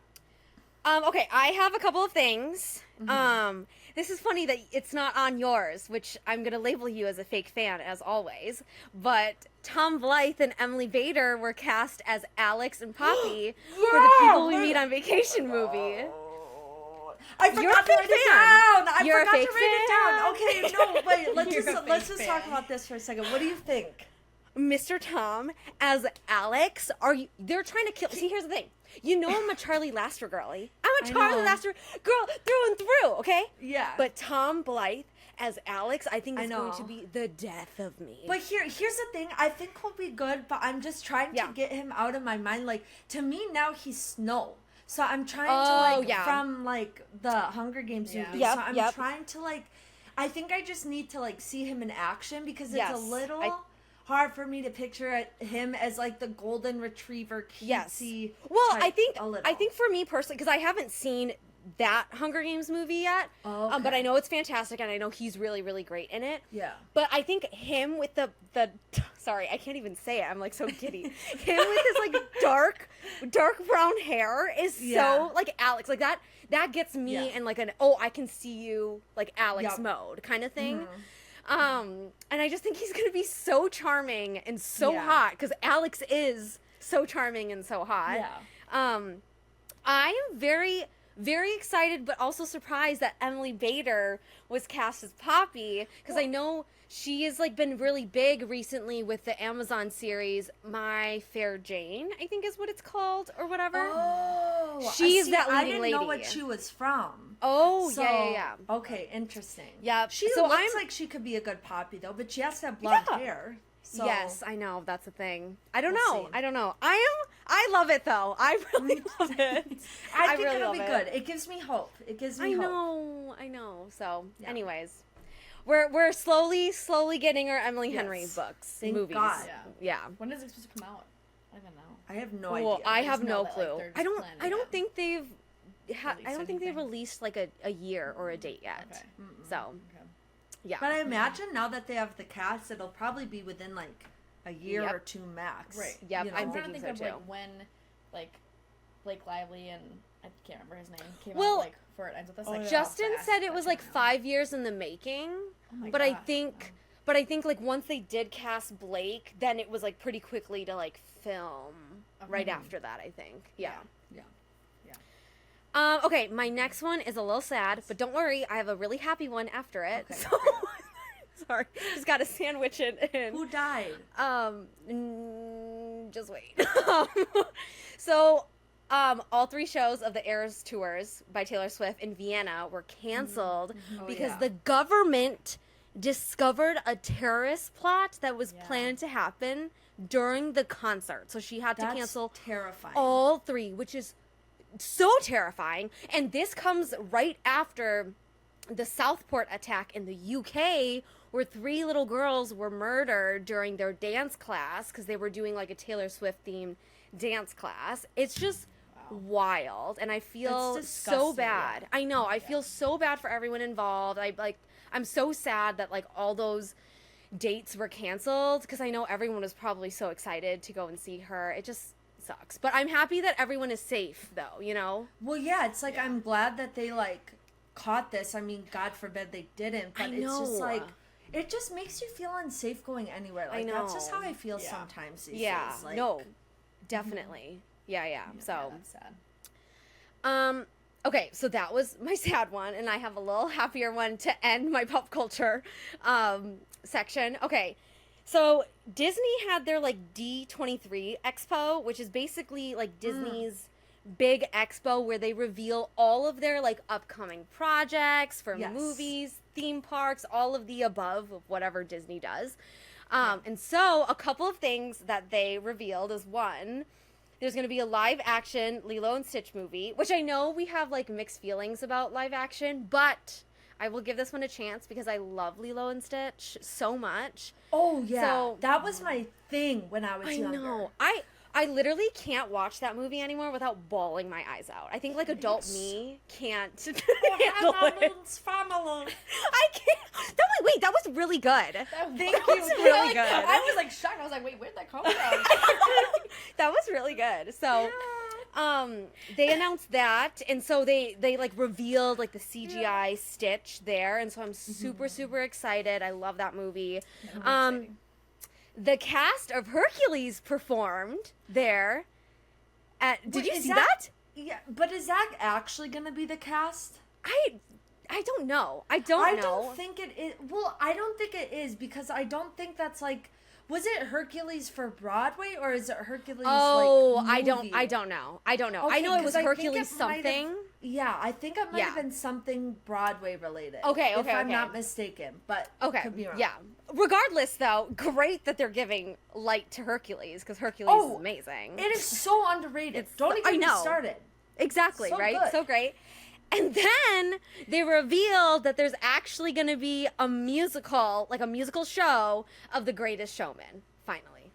Speaker 1: Okay, I have a couple of things. This is funny that it's not on yours, which I'm gonna label you as a fake fan as always. But Tom Blythe and Emily Bader were cast as Alex and Poppy for the People We Meet on Vacation movie.
Speaker 2: I
Speaker 1: You're a
Speaker 2: forgot to
Speaker 1: fake
Speaker 2: write it
Speaker 1: fan.
Speaker 2: down.
Speaker 1: You're a
Speaker 2: I forgot
Speaker 1: fake
Speaker 2: to write it down. Okay, no, wait. Let's
Speaker 3: You're a
Speaker 2: let's
Speaker 3: fake
Speaker 2: just talk
Speaker 3: fan.
Speaker 2: about this for a second. What do you think?
Speaker 1: Mr. Tom as Alex. They're trying to kill. See, here's the thing. You know I'm a Charlie Laster girlie. I'm a
Speaker 2: I
Speaker 1: Charlie
Speaker 2: know.
Speaker 1: Laster girl through and through. Okay.
Speaker 2: Yeah.
Speaker 1: But Tom Blythe as Alex, I think
Speaker 2: I
Speaker 1: is going
Speaker 2: know.
Speaker 1: to be the death of me.
Speaker 2: But here's the thing. I think he'll be good, but I'm just trying
Speaker 1: Yeah.
Speaker 2: to get him out of my mind. Like, to me now he's Snow. So I'm trying
Speaker 1: Oh,
Speaker 2: to like
Speaker 1: yeah.
Speaker 2: from like the Hunger Games
Speaker 3: Yeah.
Speaker 2: movie.
Speaker 1: Yep,
Speaker 2: so I'm
Speaker 1: yep.
Speaker 2: trying to like I think I just need to like see him in action because it's
Speaker 1: Yes,
Speaker 2: a little
Speaker 1: I-
Speaker 2: hard for me to picture him as like the golden retriever cutesy.
Speaker 1: Yes. Well,
Speaker 2: type
Speaker 1: I think
Speaker 2: a little.
Speaker 1: I think for me personally, because I haven't seen that Hunger Games movie yet,
Speaker 2: Oh,
Speaker 1: but I
Speaker 2: okay.
Speaker 1: know it's fantastic, and I know he's really, really great in it.
Speaker 2: Yeah.
Speaker 1: But I think him with the sorry, I can't even say it. I'm like so giddy. Him with his like dark brown hair is
Speaker 2: Yeah.
Speaker 1: so like Alex. Like that gets me
Speaker 2: Yeah.
Speaker 1: in like an I can see you like Alex
Speaker 2: Yup.
Speaker 1: mode kind of thing.
Speaker 2: Mm-hmm.
Speaker 1: And I just think he's gonna be so charming and so
Speaker 2: Yeah.
Speaker 1: hot because Alex is so charming and so hot.
Speaker 2: Yeah.
Speaker 1: I am very, very excited, but also surprised that Emily Bader was cast as Poppy because I know she has like been really big recently with the Amazon series My Fair Jane, I think is what it's called or whatever.
Speaker 2: Oh,
Speaker 1: She's
Speaker 2: see,
Speaker 1: that
Speaker 2: I
Speaker 1: leading
Speaker 2: didn't know
Speaker 1: lady.
Speaker 2: what she was from.
Speaker 1: Oh,
Speaker 2: So,
Speaker 1: yeah.
Speaker 2: Okay, interesting.
Speaker 1: Yeah,
Speaker 2: She
Speaker 1: so
Speaker 2: looks
Speaker 1: I'm-
Speaker 2: like she could be a good Poppy though, but she has to have blonde
Speaker 1: Yeah.
Speaker 2: hair. So.
Speaker 1: Yes, I know that's the thing. I don't
Speaker 2: We'll
Speaker 1: know.
Speaker 2: see.
Speaker 1: I don't know. I love it though. I really love it.
Speaker 2: I think
Speaker 1: really
Speaker 2: it'll
Speaker 1: love
Speaker 2: be
Speaker 1: it.
Speaker 2: good. It gives me hope. It gives me hope.
Speaker 1: I know. So,
Speaker 2: Yeah.
Speaker 1: anyways, we're slowly getting our Emily
Speaker 2: Yes.
Speaker 1: Henry books,
Speaker 2: Thank
Speaker 1: movies.
Speaker 2: God.
Speaker 1: Yeah.
Speaker 3: When is it supposed to come out? I don't know.
Speaker 2: I have no
Speaker 1: Well,
Speaker 2: idea.
Speaker 1: I
Speaker 3: just
Speaker 1: have
Speaker 3: know
Speaker 1: no
Speaker 3: that, like,
Speaker 1: clue.
Speaker 3: they're
Speaker 1: I
Speaker 3: just
Speaker 1: don't.
Speaker 3: planning
Speaker 1: I don't
Speaker 3: it.
Speaker 1: think they've. I
Speaker 3: Released
Speaker 1: don't think they
Speaker 3: anything?
Speaker 1: released like a year or a date yet.
Speaker 3: Okay.
Speaker 1: So
Speaker 3: Okay.
Speaker 1: yeah.
Speaker 2: But I imagine now that they have the cast, it'll probably be within like a year
Speaker 1: Yep.
Speaker 2: or two max.
Speaker 3: Right.
Speaker 1: Yep,
Speaker 2: You know?
Speaker 1: I'm
Speaker 3: I'm trying to
Speaker 1: thinking
Speaker 3: think
Speaker 1: so,
Speaker 3: of
Speaker 1: too.
Speaker 3: like when, like, Blake Lively and I can't remember his name came
Speaker 1: Well,
Speaker 3: out like for it ends with us. Like,
Speaker 1: Justin
Speaker 3: how fast
Speaker 1: said it
Speaker 3: that
Speaker 1: was
Speaker 3: came
Speaker 1: like
Speaker 3: out.
Speaker 1: 5 years in the making.
Speaker 3: Oh my
Speaker 1: but
Speaker 3: gosh.
Speaker 1: I think like once they did cast Blake, then it was like pretty quickly to like film right after that, I think. Yeah.
Speaker 2: Yeah.
Speaker 1: Okay, my next one is a little sad, but don't worry, I have a really happy one after it.
Speaker 2: Okay.
Speaker 1: So, sorry, just got to sandwich it in.
Speaker 2: Who died?
Speaker 1: Just wait. So, all 3 shows of the Eras tours by Taylor Swift in Vienna were canceled because the government discovered a terrorist plot that was planned to happen during the concert. So she had to cancel all 3, which is so terrifying. And this comes right after the Southport attack in the UK, where 3 little girls were murdered during their dance class because they were doing like a Taylor Swift themed dance class. It's just wild, and I feel so bad. I know. I feel so bad for everyone involved. I'm so sad that like all those dates were canceled because I know everyone was probably so excited to go and see her. It just sucks. But I'm happy that everyone is safe though, you know?
Speaker 2: Well, yeah, it's like I'm glad that they like caught this. I mean, God forbid they didn't, but it's just like it just makes you feel unsafe going anywhere. Like that's just how I feel sometimes these days. Like,
Speaker 1: no. Definitely. Yeah. So
Speaker 3: that's sad.
Speaker 1: Okay, so that was my sad one, and I have a little happier one to end my pop culture section. Okay, so Disney had their like D23 Expo, which is basically like Disney's big expo where they reveal all of their like upcoming projects for movies, theme parks, all of the above of whatever Disney does. And so a couple of things that they revealed is one, there's going to be a live action Lilo and Stitch movie, which I know we have like mixed feelings about live action, but I will give this one a chance because I love Lilo and Stitch so much.
Speaker 2: Oh yeah, so, that was my thing when I was younger. I know.
Speaker 1: I literally can't watch that movie anymore without bawling my eyes out. I think like adult me can't handle it.
Speaker 2: Family.
Speaker 1: I can't. Wait, that was really good.
Speaker 2: Thank you. Was really good.
Speaker 3: I was like shocked. I was like, wait, where'd that come from?
Speaker 1: That was really good. So, they announced that, and so they like revealed like the CGI Stitch there, and so I'm super excited. I love that movie. The cast of Hercules performed there. Did you see that?
Speaker 2: Yeah, but is that actually going to be the cast?
Speaker 1: I don't know. I don't know.
Speaker 2: Don't think it is. Well, I don't think it is because I don't think that's like. Was it Hercules for Broadway or is it Hercules? Like,
Speaker 1: I don't know. Okay, I know it was Hercules something.
Speaker 2: Yeah, I think it might have been something Broadway related.
Speaker 1: Okay,
Speaker 2: if I'm not mistaken, but could be wrong.
Speaker 1: Yeah. Regardless, though, great that they're giving light to Hercules because Hercules is amazing.
Speaker 2: It is so underrated. Don't even get started.
Speaker 1: Exactly,
Speaker 2: so
Speaker 1: right?
Speaker 2: Good.
Speaker 1: So great. And then they revealed that there's actually going to be a musical show of The Greatest Showman, finally.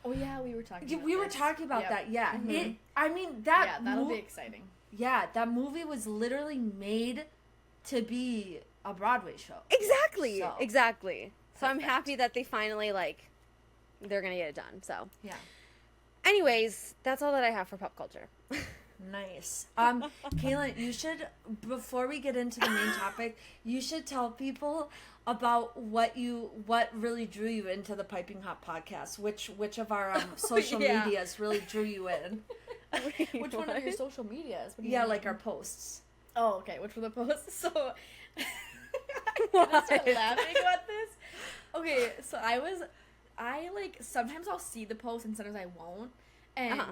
Speaker 3: Oh, yeah, we were talking about
Speaker 2: We were talking about that, yeah.
Speaker 3: Mm-hmm. That'll be exciting.
Speaker 2: Yeah, that movie was literally made to be a Broadway show.
Speaker 1: Exactly. So I'm happy that they finally, they're going to get it done, so.
Speaker 2: Yeah.
Speaker 1: Anyways, that's all that I have for pop culture.
Speaker 2: Nice. Kaylin, you should, before we get into the main topic, you should tell people about what really drew you into the Piping Hot podcast. Which of our social medias really drew you in?
Speaker 3: Which one of your social medias?
Speaker 2: Like our posts.
Speaker 3: Oh, okay. Which were the posts? So I'm gonna start laughing about this. Okay, so I sometimes I'll see the post and sometimes I won't. And,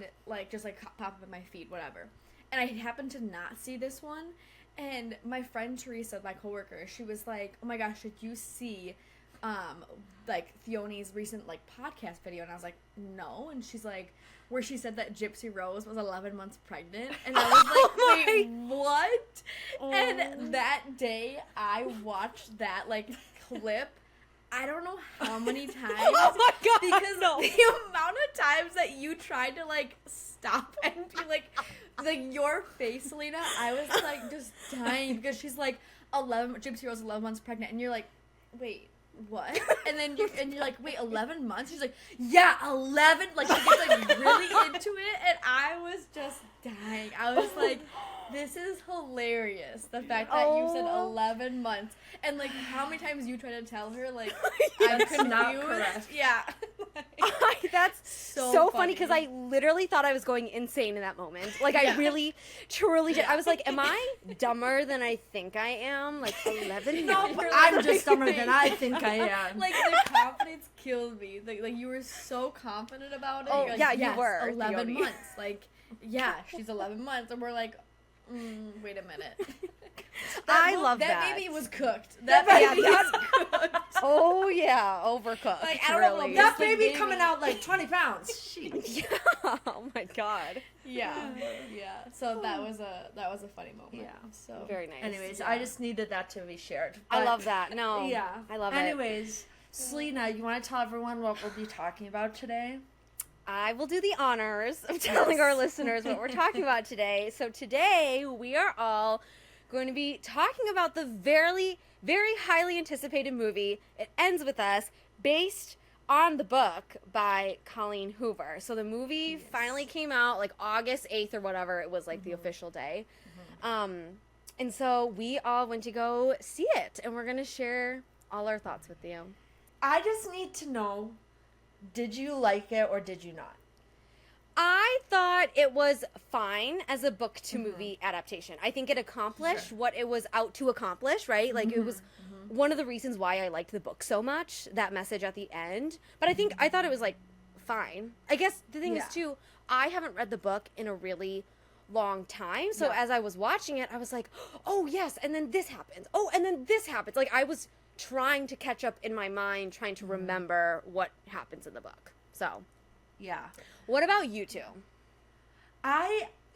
Speaker 3: just pop up in my feed, whatever. And I happened to not see this one. And my friend Teresa, my coworker, she was like, oh my gosh, did you see, Theoni's recent, podcast video? And I was like, no. And she's like, where she said that Gypsy Rose was 11 months pregnant. And I was like, wait, what? Oh. And that day, I watched that, clip. I don't know how many times.
Speaker 1: Oh my god!
Speaker 3: Because the amount of times that you tried to stop and be like your face, Selena, I was just dying because she's 11. Gypsy Rose 11 months pregnant, and you're like, wait, what? And then you're like, wait, 11 months? She's like, yeah, 11. She gets really into it, and I was just dying. I was like, this is hilarious. The fact that you said 11 months. And, how many times you try to tell her, I'm confused.
Speaker 2: Not correct.
Speaker 3: Yeah.
Speaker 1: That's so funny because I literally thought I was going insane in that moment. I really, truly did. I was like, am I dumber than I think I am? 11
Speaker 2: No, but I'm just dumber than I think I am.
Speaker 3: The confidence killed me. You were so confident about it.
Speaker 1: Oh,
Speaker 3: You're
Speaker 1: yeah, you were.
Speaker 3: 11 months. yeah, she's 11 months. And we're like, wait a minute.
Speaker 1: I love that.
Speaker 3: That baby was cooked. That baby was cooked.
Speaker 1: Oh, yeah, overcooked.
Speaker 3: Like, I don't
Speaker 1: really.
Speaker 3: know.
Speaker 2: That baby coming out like 20 pounds. Sheesh.
Speaker 1: Yeah. Oh, my God.
Speaker 3: Yeah. So that was a funny moment.
Speaker 2: Yeah.
Speaker 3: So
Speaker 1: Very nice.
Speaker 2: Anyways, I just needed that to be shared.
Speaker 1: I
Speaker 2: But-
Speaker 1: love that. No.
Speaker 2: Yeah.
Speaker 1: I love it.
Speaker 2: Anyways, Selena, you want to tell everyone what we'll be talking about today?
Speaker 1: I will do the honors of telling our listeners what we're talking about today. So today we are all going to be talking about the very, very highly anticipated movie, It Ends With Us, based on the book by Colleen Hoover. So the movie finally came out like August 8th or whatever. It was like the official day. And so we all went to go see it, and we're going to share all our thoughts with you.
Speaker 2: I just need to know, did you like it or did you not?
Speaker 1: I thought it was fine as a book to movie adaptation. I think it accomplished what it was out to accomplish, right? Like it was one of the reasons why I liked the book so much, that message at the end. But I thought it was like fine. I guess the thing is too, I haven't read the book in a really long time. So as I was watching it, I was like, oh yes, and then this happens. Oh, and then this happens. Like I was trying to catch up in my mind, trying to remember what happens in the book. So,
Speaker 2: yeah.
Speaker 1: What about you two?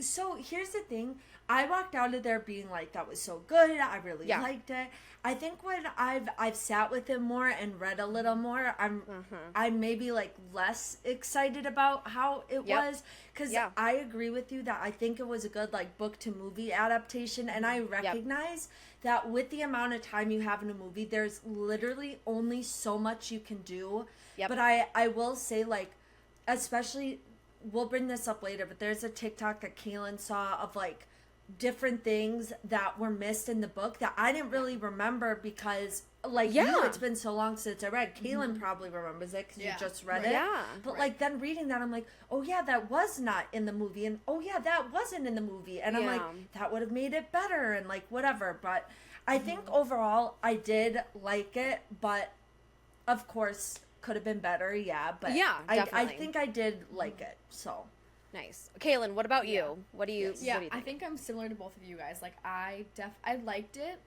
Speaker 2: So here's the thing. I walked out of there being like, that was so good. I really liked it. I think when I've sat with it more and read a little more, I'm maybe like less excited about how it was. Because I agree with you that I think it was a good like book to movie adaptation. And I recognize that with the amount of time you have in a movie, there's literally only so much you can do. But I will say, like, especially, we'll bring this up later, but there's a TikTok that Kaylin saw of like different things that were missed in the book that I didn't really remember because like you, it's been so long since I read. Kaylin probably remembers it because you just read it. But like then reading that, I'm like, oh yeah, that was not in the movie, and oh yeah, that wasn't in the movie, and I'm like, that would have made it better, and like whatever. But I think overall I did like it, but of course could have been better, but I think I did like it. So
Speaker 1: nice. Kaylin, what about you? What do you what do you think?
Speaker 3: I think I'm similar to both of you guys. Like I liked it,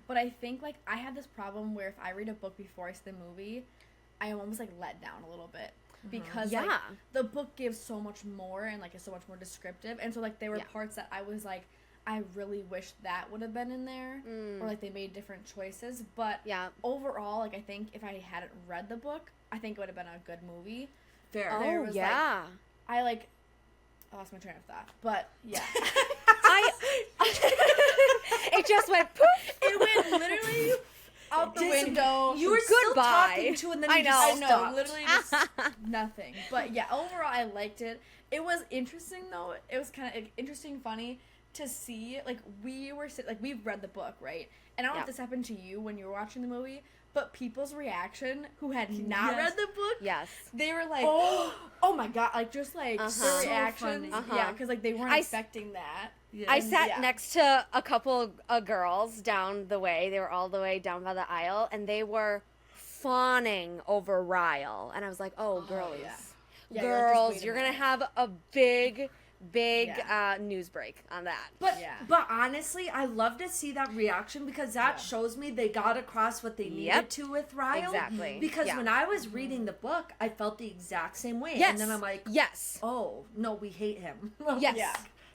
Speaker 3: but I think like I had this problem where if I read a book before I see the movie, I am almost like let down a little bit because like the book gives so much more and like is so much more descriptive, and so like there were parts that I was like, I really wish that would have been in there, or like they made different choices. But overall, like I think if I hadn't read the book, I think it would have been a good movie.
Speaker 2: Fair.
Speaker 1: Oh
Speaker 3: was,
Speaker 1: yeah.
Speaker 3: I lost my train of thought, but
Speaker 1: it just went poof.
Speaker 3: It went literally out the window.
Speaker 2: You were still talking to, and then you just stopped.
Speaker 3: Literally just nothing. But yeah, overall, I liked it. It was interesting though. It was kind of interesting, funny to see. Like we've read the book, right? And I don't know if this happened to you when you were watching the movie, but people's reaction who had not read the book, they were like, oh my god, like just like their reactions, because like they weren't expecting that.
Speaker 1: I sat next to a couple of girls down the way. They were all the way down by the aisle, and they were fawning over Ryle. And I was like, oh, girls, girls, you're going to have a big news break on that.
Speaker 2: But honestly, I love to see that reaction because that shows me they got across what they needed to with Ryle.
Speaker 1: Exactly.
Speaker 2: Because when I was reading the book, I felt the exact same way.
Speaker 1: Yes.
Speaker 2: And then I'm like, oh, no, we hate him.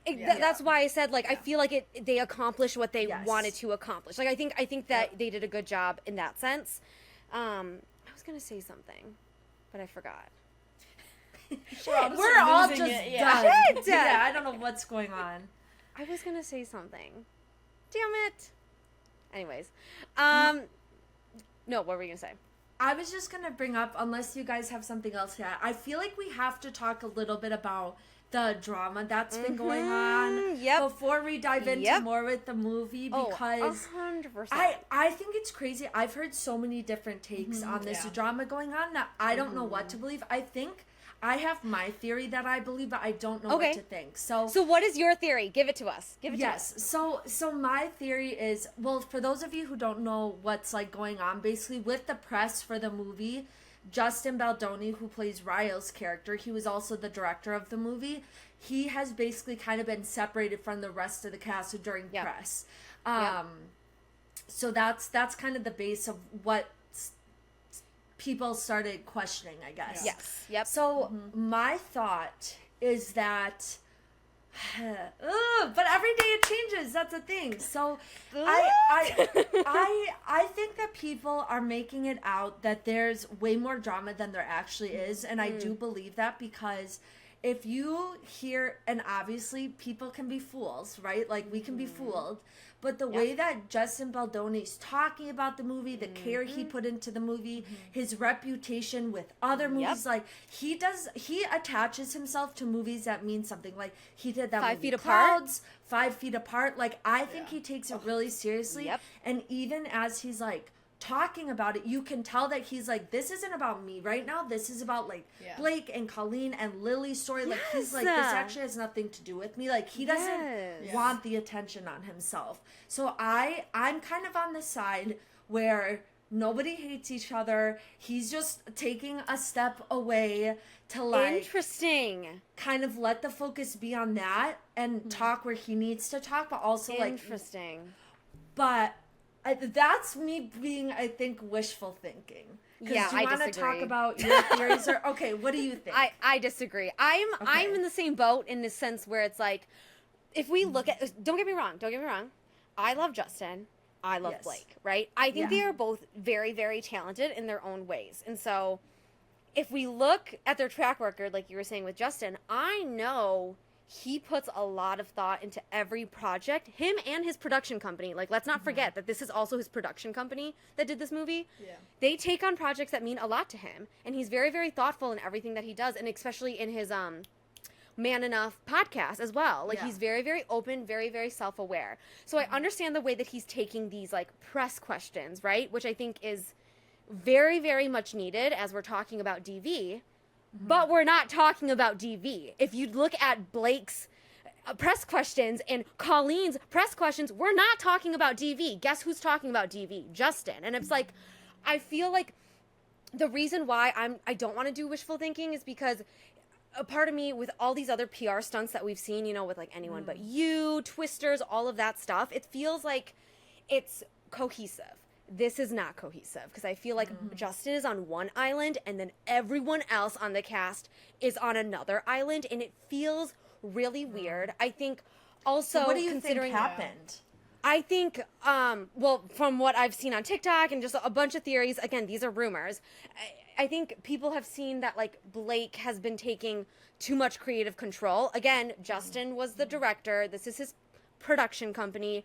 Speaker 1: That's why I said, like, I feel like they accomplished what they wanted to accomplish. Like, I think that they did a good job in that sense. I was going to say something, but I forgot.
Speaker 2: We're all just done.
Speaker 1: Shit.
Speaker 2: I don't know what's going on.
Speaker 1: I was gonna say something. Damn it. Anyways, no, what were we gonna say?
Speaker 2: I was just gonna bring up, unless you guys have something else yet, I feel like we have to talk a little bit about the drama that's been going on before we dive into more with the movie, because
Speaker 1: 100%.
Speaker 2: I think it's crazy. I've heard so many different takes on this drama going on that I don't know what to believe. I think I have my theory that I believe, but I don't know what to think. So
Speaker 1: what is your theory? Give it to us. To us.
Speaker 2: So my theory is, well, for those of you who don't know what's like going on, basically with the press for the movie, Justin Baldoni, who plays Ryle's character, he was also the director of the movie. He has basically kind of been separated from the rest of the cast during press. So that's kind of the base of what people started questioning, I guess.
Speaker 1: Yes. Yep.
Speaker 2: So my thought is that but every day it changes. That's a thing. So I think that people are making it out that there's way more drama than there actually is, and I do believe that, because if you hear, and obviously people can be fools, right? Like, we can be fooled, but the way that Justin Baldoni's talking about the movie, the care he put into the movie, his reputation with other movies, like, he attaches himself to movies that mean something. Like, he did that
Speaker 1: 5
Speaker 2: movie
Speaker 1: feet
Speaker 2: Clouds, 5 Feet Apart. Like, I think he takes it really seriously. And even as he's, like, talking about it, you can tell that he's like, this isn't about me right now. This is about, like, Blake and Colleen and Lily's story. Like, he's like, this actually has nothing to do with me. Like, he doesn't want the attention on himself. So I'm kind of on the side where nobody hates each other. He's just taking a step away to, like,
Speaker 1: interesting,
Speaker 2: kind of let the focus be on that and talk where he needs to talk, but also
Speaker 1: interesting.
Speaker 2: But that's me being, I think, wishful thinking.
Speaker 1: Yeah,
Speaker 2: do you want to talk about your theories? Or okay, what do you think?
Speaker 1: I disagree. I'm in the same boat in the sense where it's like, if we look at, don't get me wrong. I love Justin. I love Blake, right? I think they are both very, very talented in their own ways. And so if we look at their track record, like you were saying with Justin, I know he puts a lot of thought into every project, him and his production company. Like, let's not forget that this is also his production company that did this movie. Yeah. They take on projects that mean a lot to him, and he's very, very thoughtful in everything that he does, and especially in his Man Enough podcast as well. Like, he's very, very open, very, very self-aware. So I understand the way that he's taking these, like, press questions, right? Which I think is very, very much needed as we're talking about DV. But we're not talking about DV. If you look at Blake's press questions and Colleen's press questions, we're not talking about DV. Guess who's talking about DV? Justin. And it's like, I feel like the reason why I don't want to do wishful thinking is because a part of me, with all these other PR stunts that we've seen, you know, with like Anyone But You, Twisters, all of that stuff, it feels like it's cohesive. This is not cohesive, because I feel like Justin is on one island and then everyone else on the cast is on another island, and it feels really weird. I think also,
Speaker 2: so what do you
Speaker 1: considering
Speaker 2: think happened?
Speaker 1: I think, well, from what I've seen on TikTok and just a bunch of theories, again, these are rumors, I think people have seen that, like, Blake has been taking too much creative control. Again, Justin was the director. This is his production company.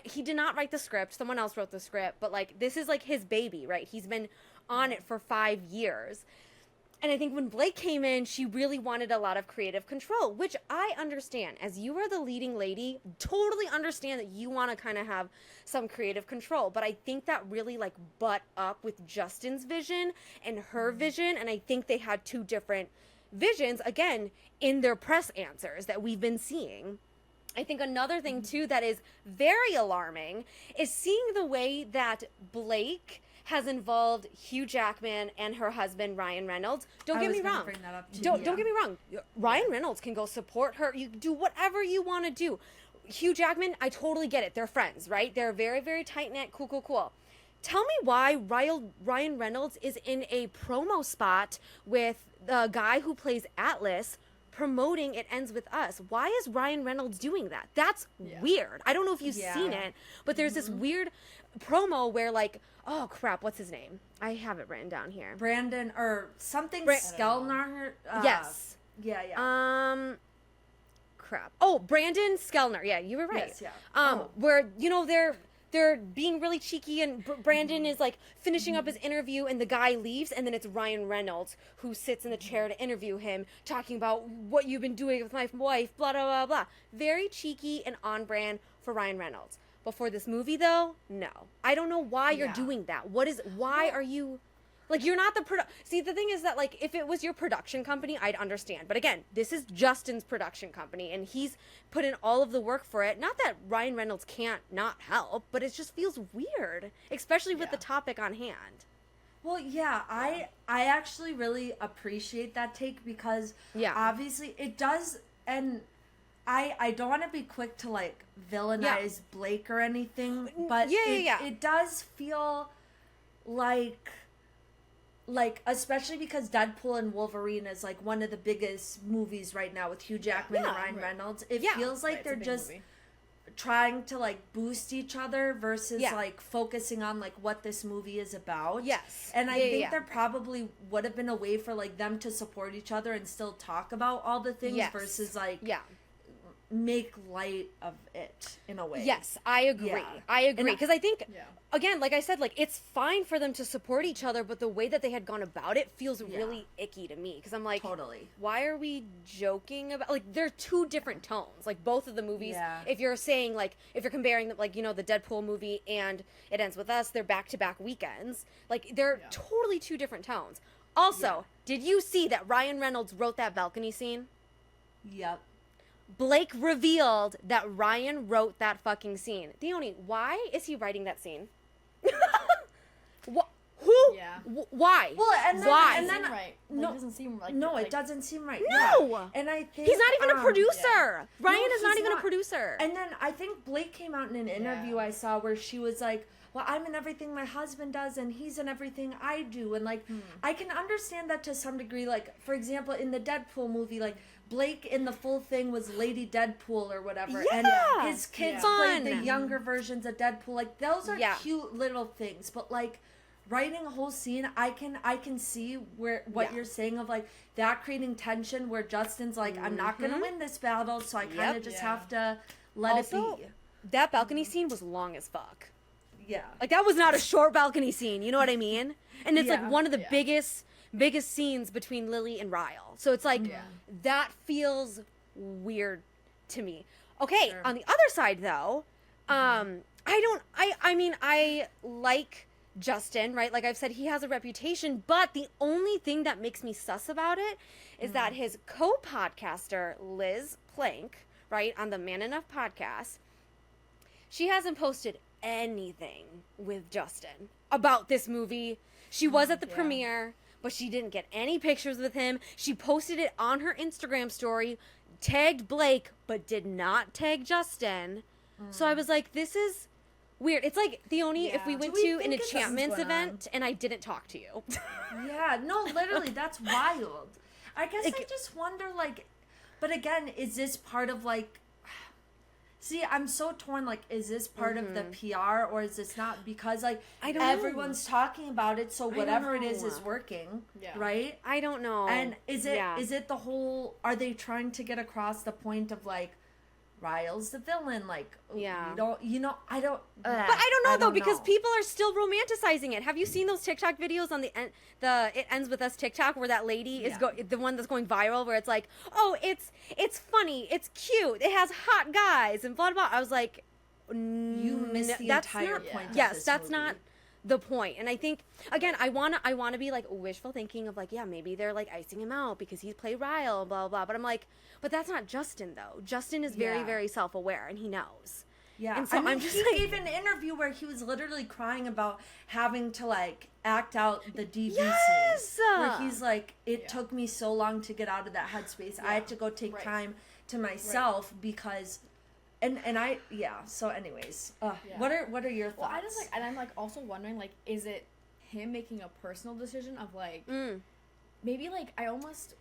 Speaker 1: He did not write the script. Someone else wrote the script, but, like, this is, like, his baby, right? He's been on it for 5 years. And I think when Blake came in, she really wanted a lot of creative control, which I understand. As you are the leading lady, totally understand that you want to kind of have some creative control. But I think that really, like, butt up with Justin's vision and her vision. And I think they had two different visions, again, in their press answers that we've been seeing. I think another thing, too, that is very alarming is seeing the way that Blake has involved Hugh Jackman and her husband, Ryan Reynolds. Don't get me wrong. Don't get me wrong. Ryan Reynolds can go support her. You do whatever you want to do. Hugh Jackman, I totally get it. They're friends, right? They're very, very tight-knit. Cool. Tell me why Ryan Reynolds is in a promo spot with the guy who plays Atlas promoting It Ends With Us. Why is Ryan Reynolds doing that? That's weird. I don't know if you've seen it, but there's this weird promo where, like, oh crap, what's his name? I have it written down here.
Speaker 2: Brandon or something Skellner.
Speaker 1: Yes.
Speaker 2: Yeah.
Speaker 1: Crap. Oh, Brandon Skellner. Yeah, you were right.
Speaker 2: Yes, yeah.
Speaker 1: Where, you know, they're being really cheeky, and Brandon is, like, finishing up his interview, and the guy leaves, and then it's Ryan Reynolds who sits in the chair to interview him, talking about what you've been doing with my wife, blah, blah, blah, blah. Very cheeky and on brand for Ryan Reynolds. But for this movie, though, no. I don't know why you're doing that. Why are you... Like, you're not the See, the thing is that, like, if it was your production company, I'd understand. But again, this is Justin's production company, and he's put in all of the work for it. Not that Ryan Reynolds can't not help, but it just feels weird, especially with the topic on hand.
Speaker 2: Well, yeah, I actually really appreciate that take because obviously it does, and I don't want to be quick to like villainize Blake or anything, but it does feel like especially because Deadpool and Wolverine is like one of the biggest movies right now with Hugh Jackman and Ryan Reynolds. It feels like they're just trying to like boost each other versus like focusing on like what this movie is about.
Speaker 1: Yes.
Speaker 2: And I think there probably would have been a way for like them to support each other and still talk about all the things versus like make light of it in a way.
Speaker 1: Yes, I agree. I agree. Because I think, again, like I said, like it's fine for them to support each other, but the way that they had gone about it feels really icky to me. Because I'm like, why are we joking about, like, they're two different tones. Like, both of the movies, if you're saying, like, if you're comparing, like, you know, the Deadpool movie and It Ends With Us, they're back-to-back weekends. Like, they're totally two different tones. Also, did you see that Ryan Reynolds wrote that balcony scene?
Speaker 2: Yep.
Speaker 1: Blake revealed that Ryan wrote that fucking scene. Theoni, why is he writing that scene? Who?
Speaker 3: Yeah.
Speaker 1: Why?
Speaker 2: Well, and then,
Speaker 1: why?
Speaker 3: And then right. No, it doesn't seem like
Speaker 2: it doesn't seem right.
Speaker 1: No.
Speaker 2: Yeah. And I think
Speaker 1: he's not even a producer. Ryan is not even a producer.
Speaker 2: And then I think Blake came out in an interview I saw where she was like, well, I'm in everything my husband does and he's in everything I do. And like, I can understand that to some degree. Like, for example, in the Deadpool movie, like Blake in the full thing was Lady Deadpool or whatever.
Speaker 1: Yeah.
Speaker 2: And his kids played the younger versions of Deadpool. Like, those are cute little things. But like, writing a whole scene, I can see what you're saying of like that creating tension where Justin's like, I'm not gonna win this battle, so I kind of just have to let it be.
Speaker 1: That balcony scene was long as fuck.
Speaker 2: Yeah,
Speaker 1: like that was not a short balcony scene. You know what I mean? And it's like one of the biggest scenes between Lily and Ryle. So it's like that feels weird to me. Okay, on the other side though, I mean I like Justin, right? Like I've said, he has a reputation, but the only thing that makes me sus about it is that his co-podcaster, Liz Plank, right, on the Man Enough podcast, she hasn't posted anything with Justin about this movie. She was at the premiere, but she didn't get any pictures with him. She posted it on her Instagram story, tagged Blake, but did not tag Justin. So I was like, this is weird. It's like, Theoni, if we went to an enchantments event and I didn't talk to you.
Speaker 2: Yeah, no, literally, that's wild. I guess I just wonder, like, but again, is this part of, like, see, I'm so torn, like, is this part of the PR or is this not? Because, like, everyone's talking about it, so whatever it is working, right?
Speaker 1: I don't know.
Speaker 2: And is it the whole, are they trying to get across the point of, like, Ryle's the villain, like, I don't
Speaker 1: but I don't know because people are still romanticizing it. Have you seen those TikTok videos on the It Ends With Us TikTok where that lady is the one that's going viral, where it's like, oh, it's funny, it's cute, it has hot guys and blah blah. I was like,
Speaker 2: you missed the entire point.
Speaker 1: Yes, that's not the point. And I think, again, I wanna be like wishful thinking of like, yeah, maybe they're like icing him out because he's played Ryle, blah blah. But I'm like, but that's not Justin though. Justin is very very self-aware and he knows.
Speaker 2: Yeah,
Speaker 1: and so I'm just like,
Speaker 2: gave an interview where he was literally crying about having to like act out the DV scenes, where he's like, it took me so long to get out of that headspace. I had to go take time to myself because. And I so anyways, what are your thoughts?
Speaker 3: Well, I just like, and I'm like also wondering, like, is it him making a personal decision of like maybe like I almost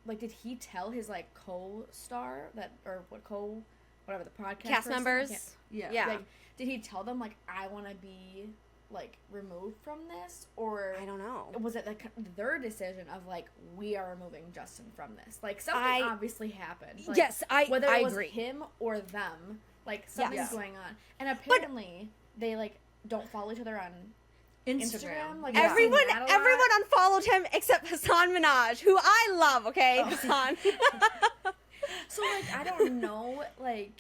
Speaker 3: like, did he tell his like co-star that or whatever the podcast
Speaker 1: cast members
Speaker 3: like, did he tell them like, I want to be like removed from this, or
Speaker 1: I don't know,
Speaker 3: was it like their decision of like, we are removing Justin from this? Like, something obviously happened. Like,
Speaker 1: yes,
Speaker 3: whether it was
Speaker 1: agree.
Speaker 3: him or them, like something's going on, and apparently they like don't follow each other on Instagram. Like,
Speaker 1: everyone unfollowed him except Hassan Minaj, who I love. Okay, Hassan.
Speaker 3: So like, I don't know, like,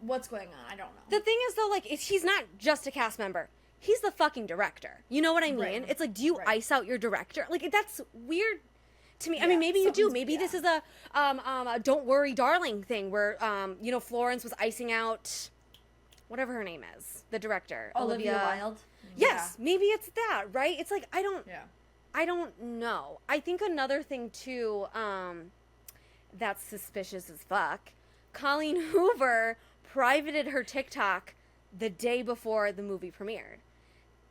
Speaker 3: what's going on? I don't know.
Speaker 1: The thing is though, like, he's not just a cast member. He's the fucking director. You know what I mean? Right. It's like, do you ice out your director? Like, that's weird to me. I mean, maybe you do. Maybe this is a Don't Worry Darling thing where, Florence was icing out, whatever her name is, the director,
Speaker 2: Olivia Wilde.
Speaker 1: Yes, maybe it's that, right? It's like I don't know. I think another thing too, that's suspicious as fuck. Colleen Hoover privated her TikTok the day before the movie premiered.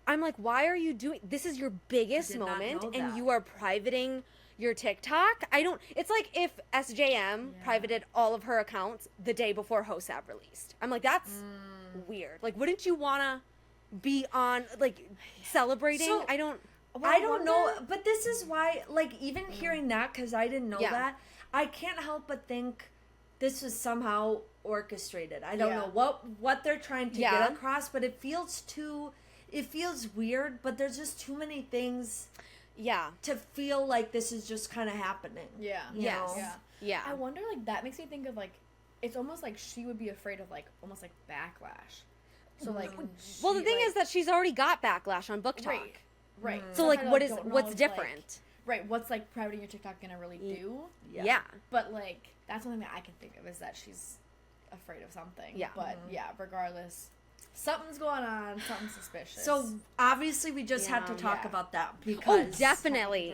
Speaker 1: I'm like, why are you doing this? Is your biggest moment and you are privating your TikTok? It's like if SJM privated all of her accounts the day before HOSAB released. I'm like, that's weird. Like, wouldn't you wanna be on, like, celebrating?
Speaker 2: So,
Speaker 1: I don't
Speaker 2: know, but this is why, like, even hearing that, because I didn't know that, I can't help but think this was somehow orchestrated. I don't know what they're trying to get across, but it feels weird, but there's just too many things to feel like this is just kind of happening.
Speaker 1: Yeah.
Speaker 3: I wonder, like, that makes me think of, like, it's almost like she would be afraid of, like, almost like backlash. So, like,
Speaker 1: well, the thing is that she's already got backlash on Book Talk.
Speaker 3: Right.
Speaker 1: So, like, what's different?
Speaker 3: Like, what's, like, privating your TikTok gonna really do?
Speaker 1: Yeah.
Speaker 3: But, like, that's something that I can think of, is that she's afraid of something.
Speaker 1: Yeah.
Speaker 3: But, regardless, something's going on, something suspicious.
Speaker 2: So, obviously, we just had to talk about that, because...
Speaker 1: definitely.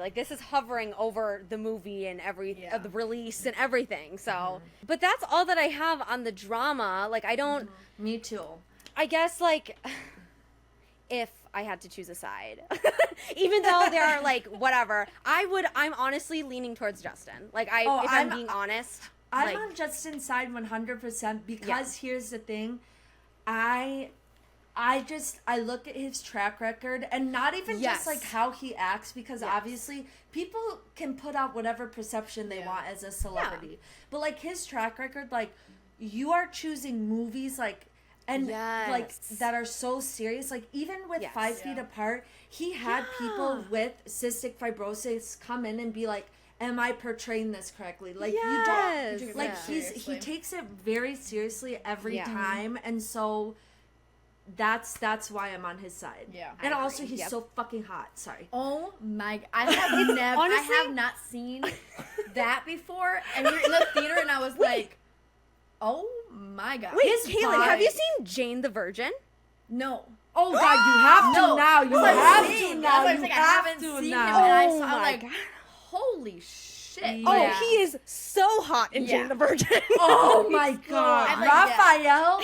Speaker 1: Like, this is hovering over the movie and the release and everything, so... But that's all that I have on the drama. Like, I don't...
Speaker 2: Me too.
Speaker 1: I guess, like... if I had to choose a side, even though there are, like, whatever, I'm honestly leaning towards Justin. Like, if I'm being honest.
Speaker 2: I'm on Justin's side 100% because here's the thing. I look at his track record, and not even just, like, how he acts, because obviously people can put out whatever perception they want as a celebrity. But, like, his track record, like, you are choosing movies, like, and like, that are so serious. Like, even with 5 Feet Apart, he had people with cystic fibrosis come in and be like, am I portraying this correctly? Like, you don't, like, he takes it very seriously every time, and so that's why I'm on his side. Yeah. And also, he's so fucking hot. Sorry.
Speaker 3: Oh my, I have not seen that before, and we were in the theater, and I was like, oh my god.
Speaker 1: Wait, Kaylin, have you seen Jane the Virgin?
Speaker 3: No.
Speaker 2: Oh god, you have to now. You have to now.
Speaker 3: I haven't seen him, and I saw, I'm like, holy shit.
Speaker 1: Yeah. Oh, he is so hot in Jane the Virgin.
Speaker 2: Oh my god. Raphael.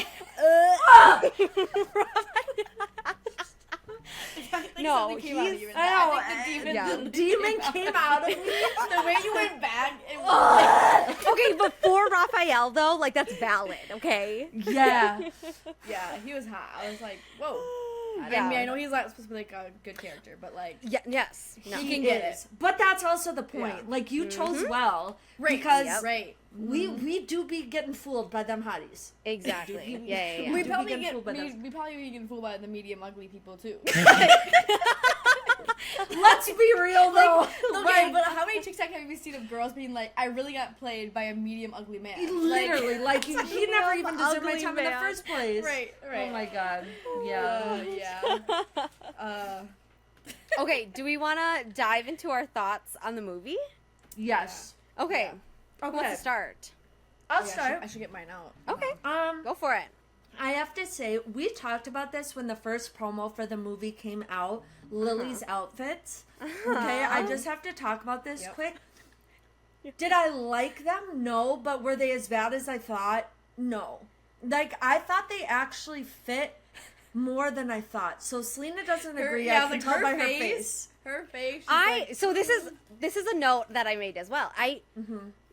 Speaker 1: No,
Speaker 3: he's... The
Speaker 2: demon came out of me.
Speaker 3: The way you went back. It was like...
Speaker 1: Okay, but for Raphael, though, like, that's valid, okay?
Speaker 2: Yeah.
Speaker 3: Yeah, he was hot. I was like, whoa. I mean, I know he's not supposed to be, like, a good character, but, like...
Speaker 1: Yes.
Speaker 3: No. He can get it.
Speaker 2: But that's also the point. Yeah. Like, you chose well. Right. Because we do be getting fooled by them hotties.
Speaker 1: Exactly. Yeah.
Speaker 3: We probably be getting fooled by the medium ugly people, too.
Speaker 2: Let's be real, though.
Speaker 3: Okay, but how many TikTok have you seen of girls being like, I really got played by a medium ugly man?
Speaker 2: Literally, like he never even deserved my time in the first place.
Speaker 3: Right.
Speaker 2: Oh my god. Yeah.
Speaker 1: Okay, do we want to dive into our thoughts on the movie?
Speaker 2: Yes.
Speaker 1: Okay. Who wants to start?
Speaker 2: I'll start.
Speaker 3: I should get mine out.
Speaker 1: Okay. Go for it.
Speaker 2: I have to say, we talked about this when the first promo for the movie came out. Lily's outfits. Okay, I just have to talk about this quick. Did I like them? No, but were they as bad as I thought? No. Like, I thought they actually fit more than I thought. So Selena doesn't agree. I can tell by her face.
Speaker 3: Her face.
Speaker 1: So this is a note that I made as well.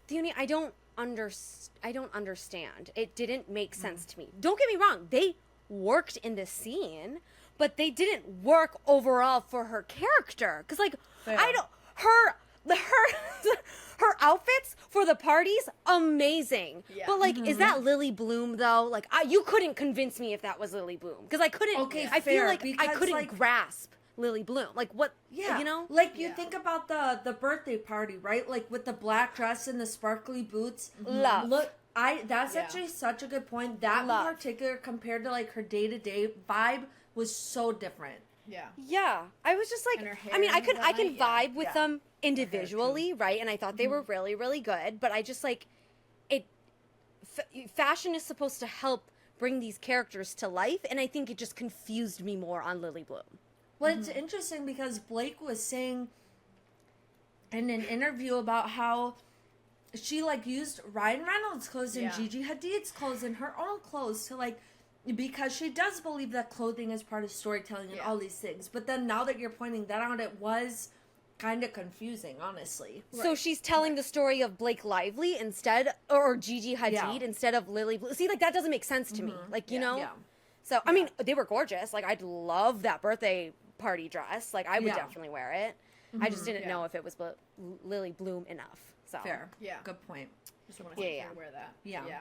Speaker 1: Theonie, I don't understand. It didn't make sense to me. Don't get me wrong. They worked in this scene, but they didn't work overall for her character. Because, like, her outfits for the parties, amazing. Yeah. But, like, is that Lily Bloom, though? Like, you couldn't convince me if that was Lily Bloom. Because I couldn't, I feel like I couldn't grasp Lily Bloom. Like, what, you know?
Speaker 2: Like, you think about the birthday party, right? Like, with the black dress and the sparkly boots.
Speaker 1: Love.
Speaker 2: Look, that's actually such a good point. That in particular, compared to, like, her day-to-day vibe, was so different.
Speaker 1: Yeah. I was just like, I mean, I can vibe with them individually, right? And I thought they were really, really good. But I just, like, fashion is supposed to help bring these characters to life, and I think it just confused me more on Lily Bloom.
Speaker 2: Well, it's interesting because Blake was saying in an interview about how she like used Ryan Reynolds' clothes and Gigi Hadid's clothes and her own clothes to like, because she does believe that clothing is part of storytelling and all these things. But then now that you're pointing that out, it was kind of confusing, honestly.
Speaker 1: So she's telling the story of Blake Lively instead, or Gigi Hadid instead of Lily Bloom. See, like, that doesn't make sense to me. Like, you know?
Speaker 2: Yeah.
Speaker 1: So, I mean, they were gorgeous. Like, I'd love that birthday party dress. Like, I would definitely wear it. I just didn't know if it was Lily Bloom enough. So
Speaker 2: Fair.
Speaker 3: Yeah.
Speaker 2: Good point.
Speaker 3: Just don't want to wear that.
Speaker 2: Yeah.
Speaker 3: Yeah.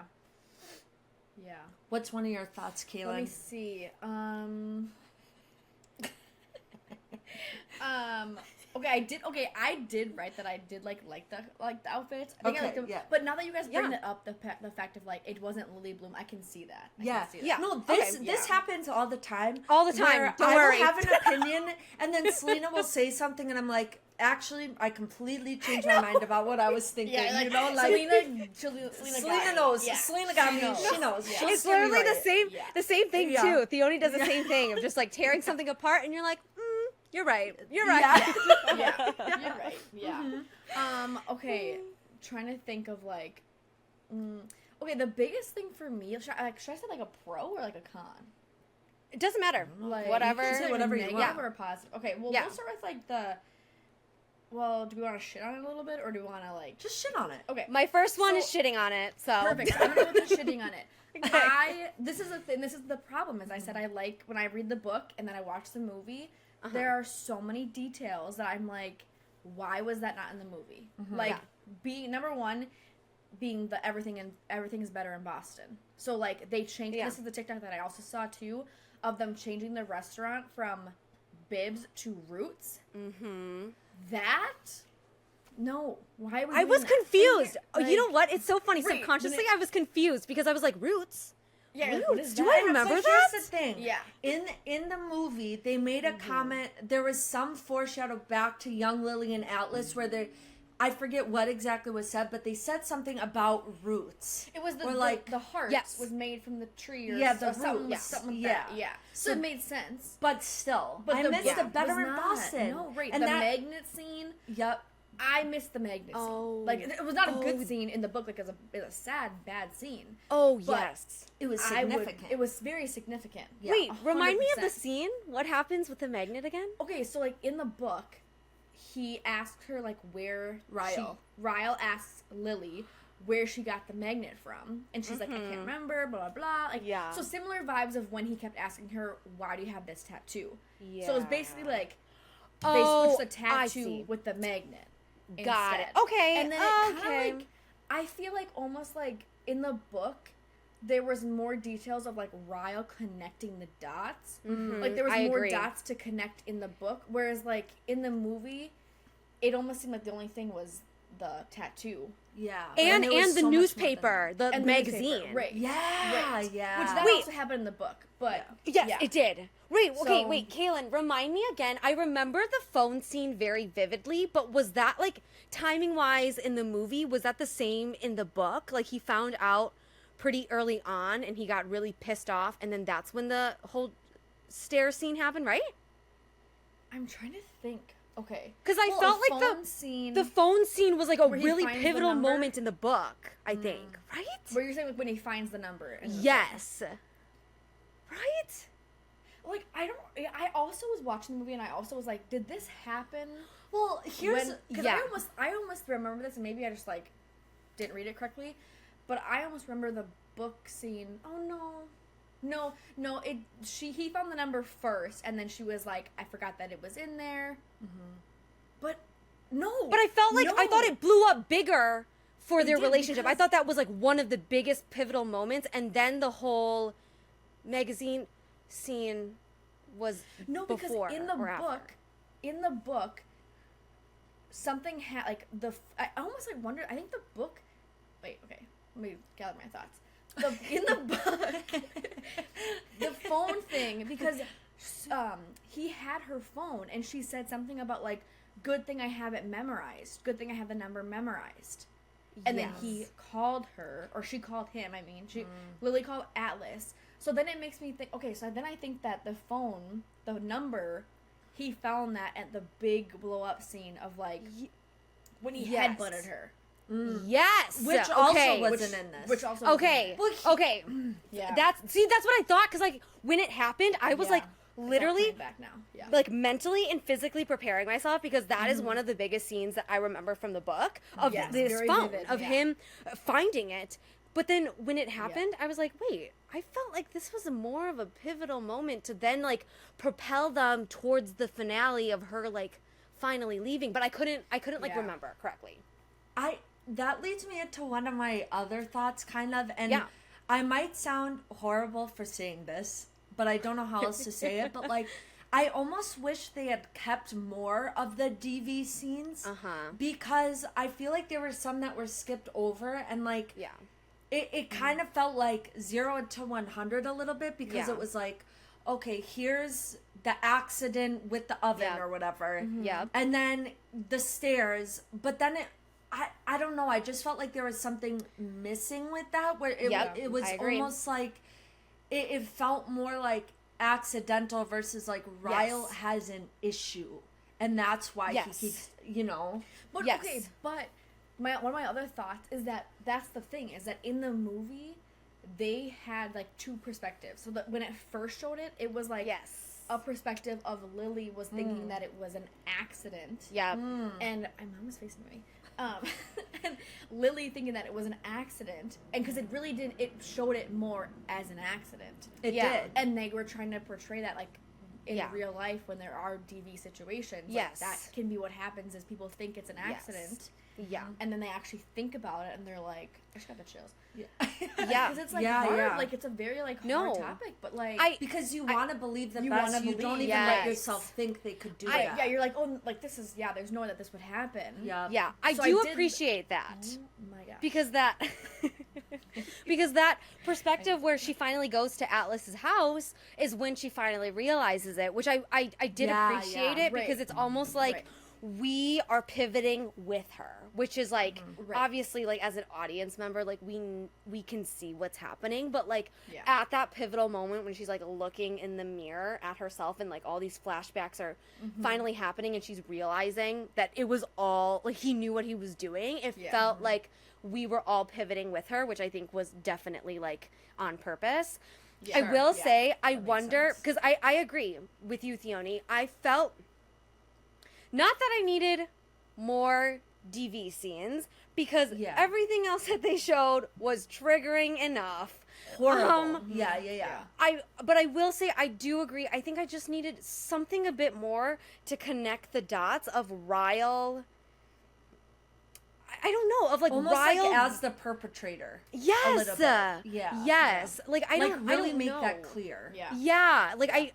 Speaker 3: Yeah.
Speaker 2: What's one of your thoughts, Kaylin?
Speaker 3: Let me see. Okay, I did write that I did like the outfits. I think I liked them.
Speaker 2: Yeah.
Speaker 3: But now that you guys bring it up, the fact of like it wasn't Lily Bloom, I can see that. I can see that.
Speaker 1: Yeah.
Speaker 2: No, this happens all the time.
Speaker 1: All the time.
Speaker 2: Where
Speaker 1: Don't
Speaker 2: I
Speaker 1: worry.
Speaker 2: will have an opinion, and then Selena will say something, and I'm like, actually, I completely changed my mind about what I was thinking.
Speaker 3: Yeah, like,
Speaker 2: you know, like
Speaker 3: Selena
Speaker 2: knows.
Speaker 3: Yeah.
Speaker 2: Selena got me. She knows.
Speaker 3: Yeah.
Speaker 2: She'll
Speaker 1: It's
Speaker 2: steer me
Speaker 1: literally
Speaker 2: right.
Speaker 1: the same thing
Speaker 2: Yeah.
Speaker 1: too. Theoni does the same thing of just like tearing something apart, and you're like, you're right. You're right.
Speaker 2: Yeah.
Speaker 3: Yeah, you're right. Yeah. Okay, trying to think of like, okay, the biggest thing for me, should I say like a pro or like a con?
Speaker 1: It doesn't matter.
Speaker 3: Like,
Speaker 1: Whatever.
Speaker 3: You can say
Speaker 2: Whatever you
Speaker 3: negative
Speaker 2: want.
Speaker 3: or a positive. Okay, well, we'll start with like the. Well, do we want to shit on it a little bit, or do we want to like
Speaker 2: Just shit on it.
Speaker 3: Okay,
Speaker 1: My first one is shitting on it. So
Speaker 3: perfect. I'm gonna go with the shitting on it. This is the thing. This is the problem. Is I said I like when I read the book and then I watch the movie. There are so many details that I'm like, why was that not in the movie? Like, being number one, being the everything is better in Boston. So like they changed. This is the TikTok that I also saw too, of them changing the restaurant from Bibs to Roots. That. No, why would
Speaker 1: I was confused.
Speaker 3: Like,
Speaker 1: you know what? It's so funny.
Speaker 3: right,
Speaker 1: Subconsciously, I was confused because I was like, Roots?
Speaker 3: Yeah,
Speaker 1: Roots?
Speaker 3: what is
Speaker 1: Do
Speaker 3: that?
Speaker 1: I remember
Speaker 2: So
Speaker 1: that?
Speaker 2: here's the thing.
Speaker 3: Yeah.
Speaker 2: In the movie, they made a comment. There was some foreshadow back to Young Lily and Atlas where they, I forget what exactly was said, but they said something about roots.
Speaker 3: It was
Speaker 2: the
Speaker 3: heart was made from the tree or
Speaker 2: the
Speaker 3: something,
Speaker 2: root.
Speaker 3: something like that. Yeah. So it made sense.
Speaker 2: But still,
Speaker 3: But
Speaker 2: I missed the better in Boston.
Speaker 3: No, right.
Speaker 2: And
Speaker 3: the
Speaker 2: that,
Speaker 3: magnet scene.
Speaker 2: Yep.
Speaker 3: I missed the magnet scene. Like, it was not a good scene in the book. Like, it was a sad, bad scene.
Speaker 1: Oh,
Speaker 3: But
Speaker 1: yes.
Speaker 2: It was significant.
Speaker 3: It was very significant.
Speaker 2: Yeah,
Speaker 1: Wait, remind me of the
Speaker 3: 100%.
Speaker 1: scene. What happens with the magnet again?
Speaker 3: Okay, so, like, in the book, he asked her, like, where
Speaker 2: Ryle
Speaker 3: asks Lily where she got the magnet from. And she's like, I can't remember, blah, blah, blah. Like,
Speaker 1: Yeah.
Speaker 3: So similar vibes of when he kept asking her, why do you have this tattoo?
Speaker 1: Yeah.
Speaker 3: So it's basically like, they
Speaker 1: Oh,
Speaker 3: switched the
Speaker 1: I
Speaker 3: tattoo
Speaker 1: see.
Speaker 3: with the magnet.
Speaker 1: Got it.
Speaker 3: instead.
Speaker 1: Okay.
Speaker 3: And then it
Speaker 1: okay.
Speaker 3: kind of like, I feel like almost like in the book, there was more details of like Ryle connecting the dots. Like there was
Speaker 1: I
Speaker 3: more
Speaker 1: agree.
Speaker 3: dots to connect in the book, whereas like in the movie, it almost seemed like the only thing was the tattoo.
Speaker 2: Yeah.
Speaker 1: and
Speaker 2: there was
Speaker 1: the
Speaker 2: so much more
Speaker 1: newspaper, the
Speaker 3: And the
Speaker 1: magazine.
Speaker 3: newspaper, right?
Speaker 2: Yeah,
Speaker 3: Right.
Speaker 2: yeah.
Speaker 3: Which that
Speaker 1: Wait.
Speaker 3: also happened in the book, but
Speaker 1: Yes,
Speaker 3: yeah.
Speaker 1: it did. Wait, okay,
Speaker 3: So-
Speaker 1: wait, Kaylin, remind me again. I remember the phone scene very vividly, but was that like timing wise in the movie? Was that the same in the book? Like he found out pretty early on and he got really pissed off, and then that's when the whole stair scene happened, right?
Speaker 3: I'm trying to think. Okay,
Speaker 1: Because I felt like the phone scene was like a
Speaker 3: Where he
Speaker 1: really
Speaker 3: finds the
Speaker 1: pivotal
Speaker 3: number?
Speaker 1: moment in the book, I think, right?
Speaker 3: where you're saying like when he finds the number. In the
Speaker 1: Yes. Right?
Speaker 3: Like I also was watching the movie and I also was like, did this happen?
Speaker 2: Well, here's
Speaker 3: Because I almost remember this, and maybe I just like didn't read it correctly, but I almost remember the book scene. Oh no, he found the number first, and then she was like, I forgot that it was in there. But no,
Speaker 1: But I felt like I thought
Speaker 3: no.
Speaker 1: it blew up bigger for
Speaker 3: It
Speaker 1: their
Speaker 3: did,
Speaker 1: relationship. I
Speaker 3: because-
Speaker 1: thought that was like one of the biggest pivotal moments, and then the whole magazine scene was
Speaker 3: No, because
Speaker 1: before
Speaker 3: in the
Speaker 1: or after.
Speaker 3: book, something had like I almost like wondered. I think the book. Wait, okay, let me gather my thoughts. In the book, the phone thing, because he had her phone and she said something about like, good thing I have it memorized. Good thing I have the number memorized. And then he called her, or she called him. I mean, Lily called Atlas. So then it makes me think, okay, so then I think that the phone, the number, he found that at the big blow up scene of like when he headbutted her.
Speaker 1: Yes,
Speaker 2: which also wasn't in this.
Speaker 3: Which also
Speaker 1: okay, okay.
Speaker 3: Yeah,
Speaker 1: that's what I thought, because like when it happened, I was like literally
Speaker 3: back now. Yeah.
Speaker 1: like mentally and physically preparing myself, because that is one of the biggest scenes that I remember from the book of this phone
Speaker 3: vivid,
Speaker 1: of him finding it. But then when it happened, I was like, wait, I felt like this was more of a pivotal moment to then like propel them towards the finale of her like finally leaving, but I couldn't like remember correctly.
Speaker 2: That leads me into one of my other thoughts, kind of, and I might sound horrible for saying this, but I don't know how else to say it, but like, I almost wish they had kept more of the DV scenes, because I feel like there were some that were skipped over, and like, it kind of felt like 0 to 100 a little bit, because it was like, okay, here's the accident with the oven or whatever, and then the stairs, but then I don't know, I just felt like there was something missing with that, where it was almost like, it felt more like accidental versus like Ryle has an issue, and that's why he keeps,
Speaker 3: But okay, but one of my other thoughts is that that's the thing, is that in the movie they had like two perspectives. So that when it first showed it, it was like a perspective of Lily was thinking that it was an accident. And my mom was facing me. And Lily thinking that it was an accident, and because it really did, it showed it more as an accident.
Speaker 2: It did,
Speaker 3: and they were trying to portray that like in real life when there are DV situations. Like, that can be what happens, is people think it's an accident. And then they actually think about it, and they're like, I just got the chills. Because it's like hard. Like, it's a very like hard topic, but like
Speaker 2: because you want to believe the best, you don't even let yourself think they could do that.
Speaker 3: Yeah, you're like, oh, like this is there's no way that this would happen.
Speaker 1: I do appreciate that.
Speaker 3: Oh my gosh.
Speaker 1: Because that perspective where she finally goes to Atlas's house is when she finally realizes it, which I did appreciate it, because it's almost like we are pivoting with her, which is like obviously like as an audience member, like we can see what's happening, but like at that pivotal moment when she's like looking in the mirror at herself and like all these flashbacks are finally happening and she's realizing that it was all like he knew what he was doing, it felt like we were all pivoting with her, which I think was definitely like on purpose. I will say I wonder, because I agree with you, Theoni, I felt not that I needed more DV scenes, because everything else that they showed was triggering enough.
Speaker 2: Horrible.
Speaker 1: But I will say I do agree. I think I just needed something a bit more to connect the dots of Ryle. I don't know, of like
Speaker 2: almost
Speaker 1: Ryle
Speaker 2: like as the perpetrator.
Speaker 1: Yes.
Speaker 2: A little bit.
Speaker 1: Yes. Like I don't
Speaker 2: really make
Speaker 1: know.
Speaker 2: that clear.
Speaker 1: Yeah. Like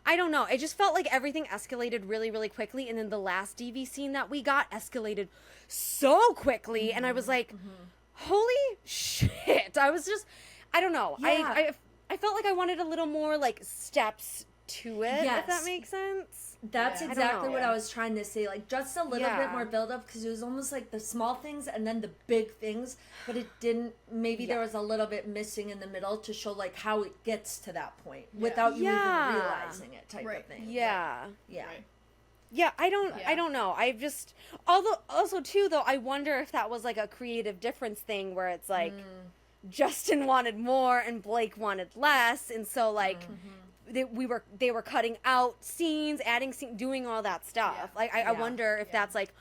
Speaker 1: I don't know. It just felt like everything escalated really, really quickly, and then the last DV scene that we got escalated so quickly, and I was like, holy shit. I was just, I don't know. I felt like I wanted a little more like steps to it, if that makes sense.
Speaker 2: That's exactly what I was trying to say. Like, just a little bit more build up, because it was almost like the small things and then the big things, but it didn't, maybe there was a little bit missing in the middle to show like how it gets to that point without you even realizing it, type of thing.
Speaker 1: Yeah, I don't know. I just, although also too though, I wonder if that was like a creative difference thing where it's like Justin wanted more and Blake wanted less, and so like they were cutting out scenes, adding scenes, doing all that stuff. Like I wonder if that's like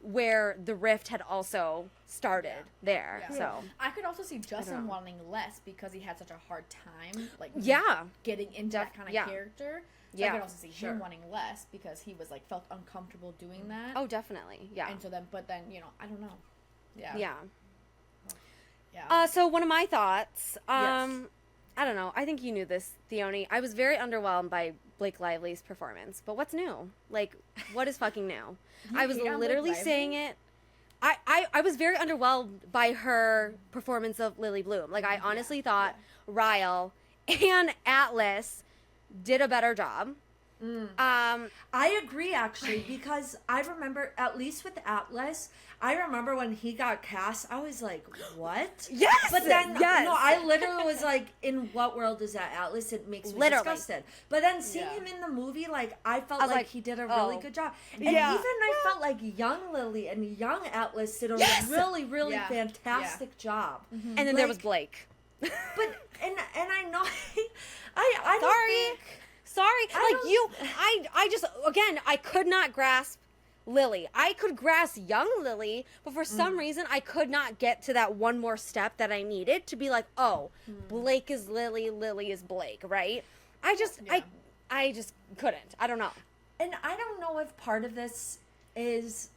Speaker 1: where the rift had also started there. So
Speaker 3: I could also see Justin wanting less because he had such a hard time like getting into that kind of character. So I could also see him wanting less because he was like felt uncomfortable doing that.
Speaker 1: Oh, definitely. Yeah.
Speaker 3: And so then, but then, I don't know.
Speaker 1: Yeah. So one of my thoughts, I don't know. I think you knew this, Theoni. I was very underwhelmed by Blake Lively's performance. But what's new? Like, what is fucking new? I was literally saying it. I was very underwhelmed by her performance of Lily Bloom. Like, I honestly thought Ryle and Atlas did a better job.
Speaker 2: I agree, actually, because I remember, at least with Atlas, I remember when he got cast, I was like, what?
Speaker 1: Yes!
Speaker 2: But then,
Speaker 1: yes.
Speaker 2: no, I literally was like, in what world is that Atlas? It makes me disgusted. But then seeing him in the movie, like, I felt like he did a really good job. And even I felt like young Lily and young Atlas did a really, really fantastic job.
Speaker 1: And then there was Blake.
Speaker 2: But, and I know, I don't think...
Speaker 1: Sorry, I just, again, I could not grasp Lily. I could grasp young Lily, but for some reason, I could not get to that one more step that I needed to be like, oh, Blake is Lily, Lily is Blake, right? I just couldn't. I don't know.
Speaker 2: And I don't know if part of this is...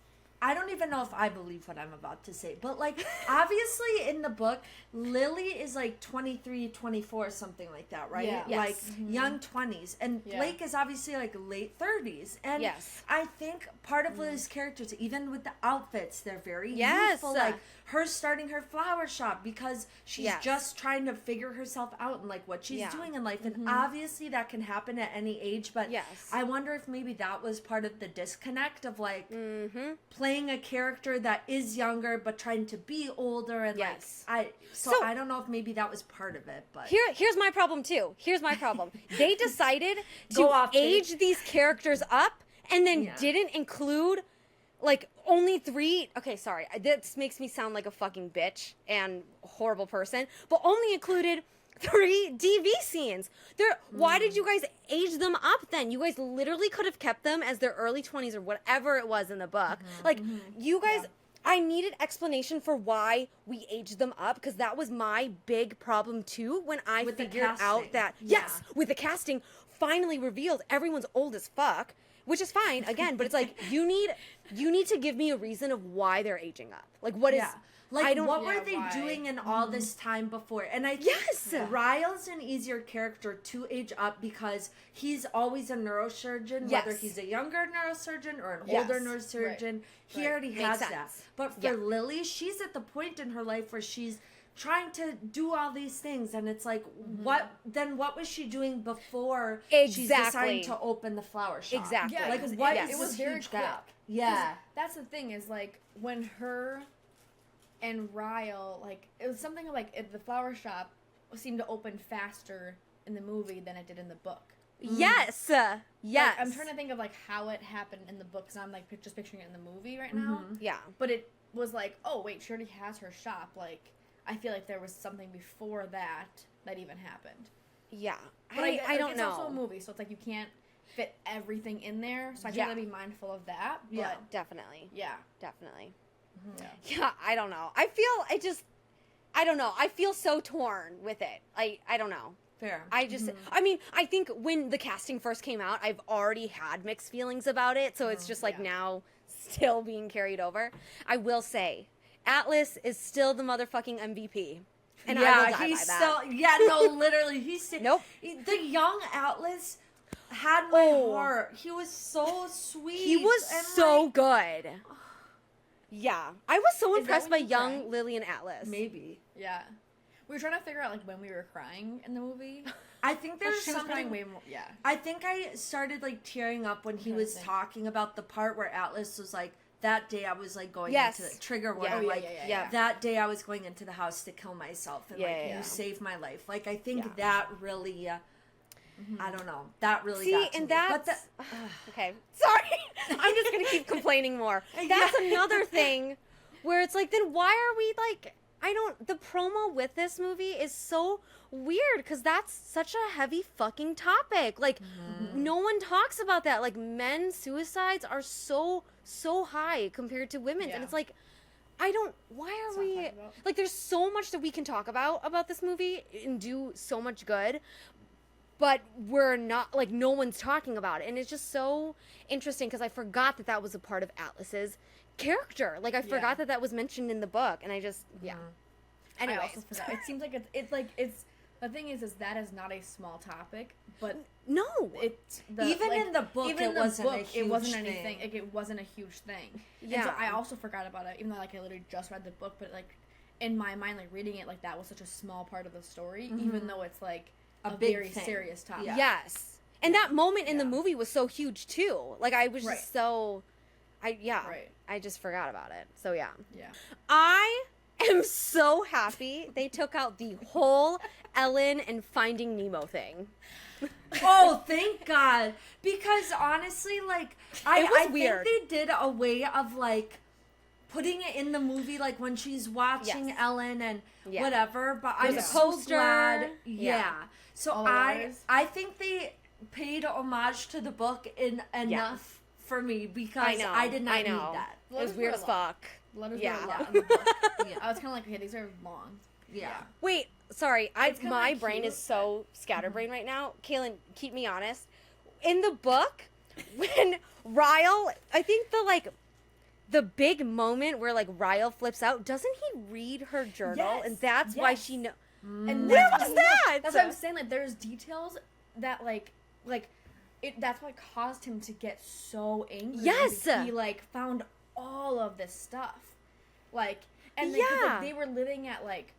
Speaker 2: I don't even know if I believe what I'm about to say. But, like, obviously in the book, Lily is, like, 23, 24, something like that, right?
Speaker 3: Yeah.
Speaker 1: Yes.
Speaker 2: Like, young 20s. And Blake is obviously, like, late 30s. And I think part of Lily's characters, even with the outfits, they're very youthful. Like, her starting her flower shop because she's just trying to figure herself out and, like, what she's doing in life. And obviously that can happen at any age. But I wonder if maybe that was part of the disconnect of, like, playing a character that is younger but trying to be older and I don't know if maybe that was part of it, but
Speaker 1: here's my problem too. They decided to age these characters up and then didn't include like only 3. Okay, sorry. This makes me sound like a fucking bitch and horrible person, but only included 3 DV scenes. Why did you guys age them up then? You guys literally could have kept them as their early 20s or whatever it was in the book. You guys, I needed explanation for why we aged them up because that was my big problem too when I figured out that, with the casting, finally revealed everyone's old as fuck, which is fine, again, but it's like, you need to give me a reason of why they're aging up. Like, what is... Like, what were they doing in all this time before? And I think Ryle's an easier character to age up because he's always a neurosurgeon, whether he's a younger neurosurgeon or an older neurosurgeon. He already has that. But for Lily, she's at the point in her life where she's trying to do all these things, and it's like, what was she doing before she's deciding to open the flower shop? Exactly.
Speaker 3: Yeah,
Speaker 2: like, what is
Speaker 3: it was
Speaker 2: this
Speaker 3: very
Speaker 2: huge
Speaker 3: quick.
Speaker 2: gap? Yeah.
Speaker 3: That's the thing is, like, when her... and Ryle, like, it was something like the flower shop seemed to open faster in the movie than it did in the book.
Speaker 1: Yes.
Speaker 3: Like, I'm trying to think of, like, how it happened in the book, because I'm, like, just picturing it in the movie right now.
Speaker 1: Yeah.
Speaker 3: But it was like, oh, wait, she already has her shop. Like, I feel like there was something before that even happened.
Speaker 1: Yeah.
Speaker 3: But
Speaker 1: I don't know.
Speaker 3: It's also a movie, so it's like you can't fit everything in there, so I try to be mindful of that. But
Speaker 1: definitely.
Speaker 3: Yeah.
Speaker 1: Definitely. Yeah, I don't know. I don't know. I feel so torn with it. I don't know.
Speaker 2: Fair.
Speaker 1: I mean, I think when the casting first came out, I've already had mixed feelings about it, so it's just like now still being carried over. I will say, Atlas is still the motherfucking MVP. And I will die by that.
Speaker 2: Literally, he's still...
Speaker 1: Nope.
Speaker 2: The young Atlas had my heart. He was so sweet.
Speaker 1: He was so good. Yeah. I was so impressed by young
Speaker 3: cried?
Speaker 1: Lily and Atlas.
Speaker 2: Maybe.
Speaker 3: Yeah. We were trying to figure out, like, when we were crying in the movie.
Speaker 2: I think there was
Speaker 3: she
Speaker 2: something...
Speaker 3: was crying way more,
Speaker 2: I think I started, like, tearing up when he was talking about the part where Atlas was, like, that day I was, like, going into the trigger warning. That day I was going into the house to kill myself. And, you saved my life. Like, I think that really... I don't know. That really got to me.
Speaker 1: That's... okay. Sorry. I'm just going to keep complaining more. That's another thing where it's like, then why are we, like... the promo with this movie is so weird because that's such a heavy fucking topic. Like, no one talks about that. Like, men's suicides are so high compared to women's. And it's like, why are we... Like, there's so much that we can talk about this movie and do so much good. But we're not, like, no one's talking about it. And it's just so interesting because I forgot that was a part of Atlas's character. Like, I forgot that was mentioned in the book. And I just, Anyways.
Speaker 3: I also forgot. It seems like it's the thing is that is not a small topic, but
Speaker 1: no.
Speaker 2: Even in the book, it wasn't
Speaker 3: anything.
Speaker 2: Thing.
Speaker 3: Like, it wasn't a huge thing.
Speaker 1: Yeah.
Speaker 3: And so I also forgot about it, even though, like, I literally just read the book, but, like, in my mind, like, reading it, like, that was such a small part of the story, even though it's, like, a very serious topic.
Speaker 1: Yes. And that moment in the movie was so huge too. Like I was just so, I just forgot about it. So yeah. I am so happy they took out the whole Ellen and Finding Nemo thing.
Speaker 2: Oh, thank God. Because honestly, like, I
Speaker 1: weird.
Speaker 2: think they did a way of, like, putting it in the movie, like, when she's watching Ellen and whatever. But I'm so glad. Yeah. So I think they paid homage to the book enough for me because I did not need that.
Speaker 1: It was weird as fuck.
Speaker 3: Letters were a lot in the book. I was kind of like, okay, these are long.
Speaker 2: Yeah.
Speaker 1: Wait, sorry. My brain is so scatterbrained right now. Kaylin, keep me honest. In the book, when Ryle, I think the big moment where like Ryle flips out, doesn't he read her journal?
Speaker 3: Yes.
Speaker 1: And that's why she knows.
Speaker 3: And
Speaker 1: where was that?
Speaker 3: That's what I'm saying. Like, there's details that that's what caused him to get so angry.
Speaker 1: Yes.
Speaker 3: He like found all of this stuff, like, and they were living at like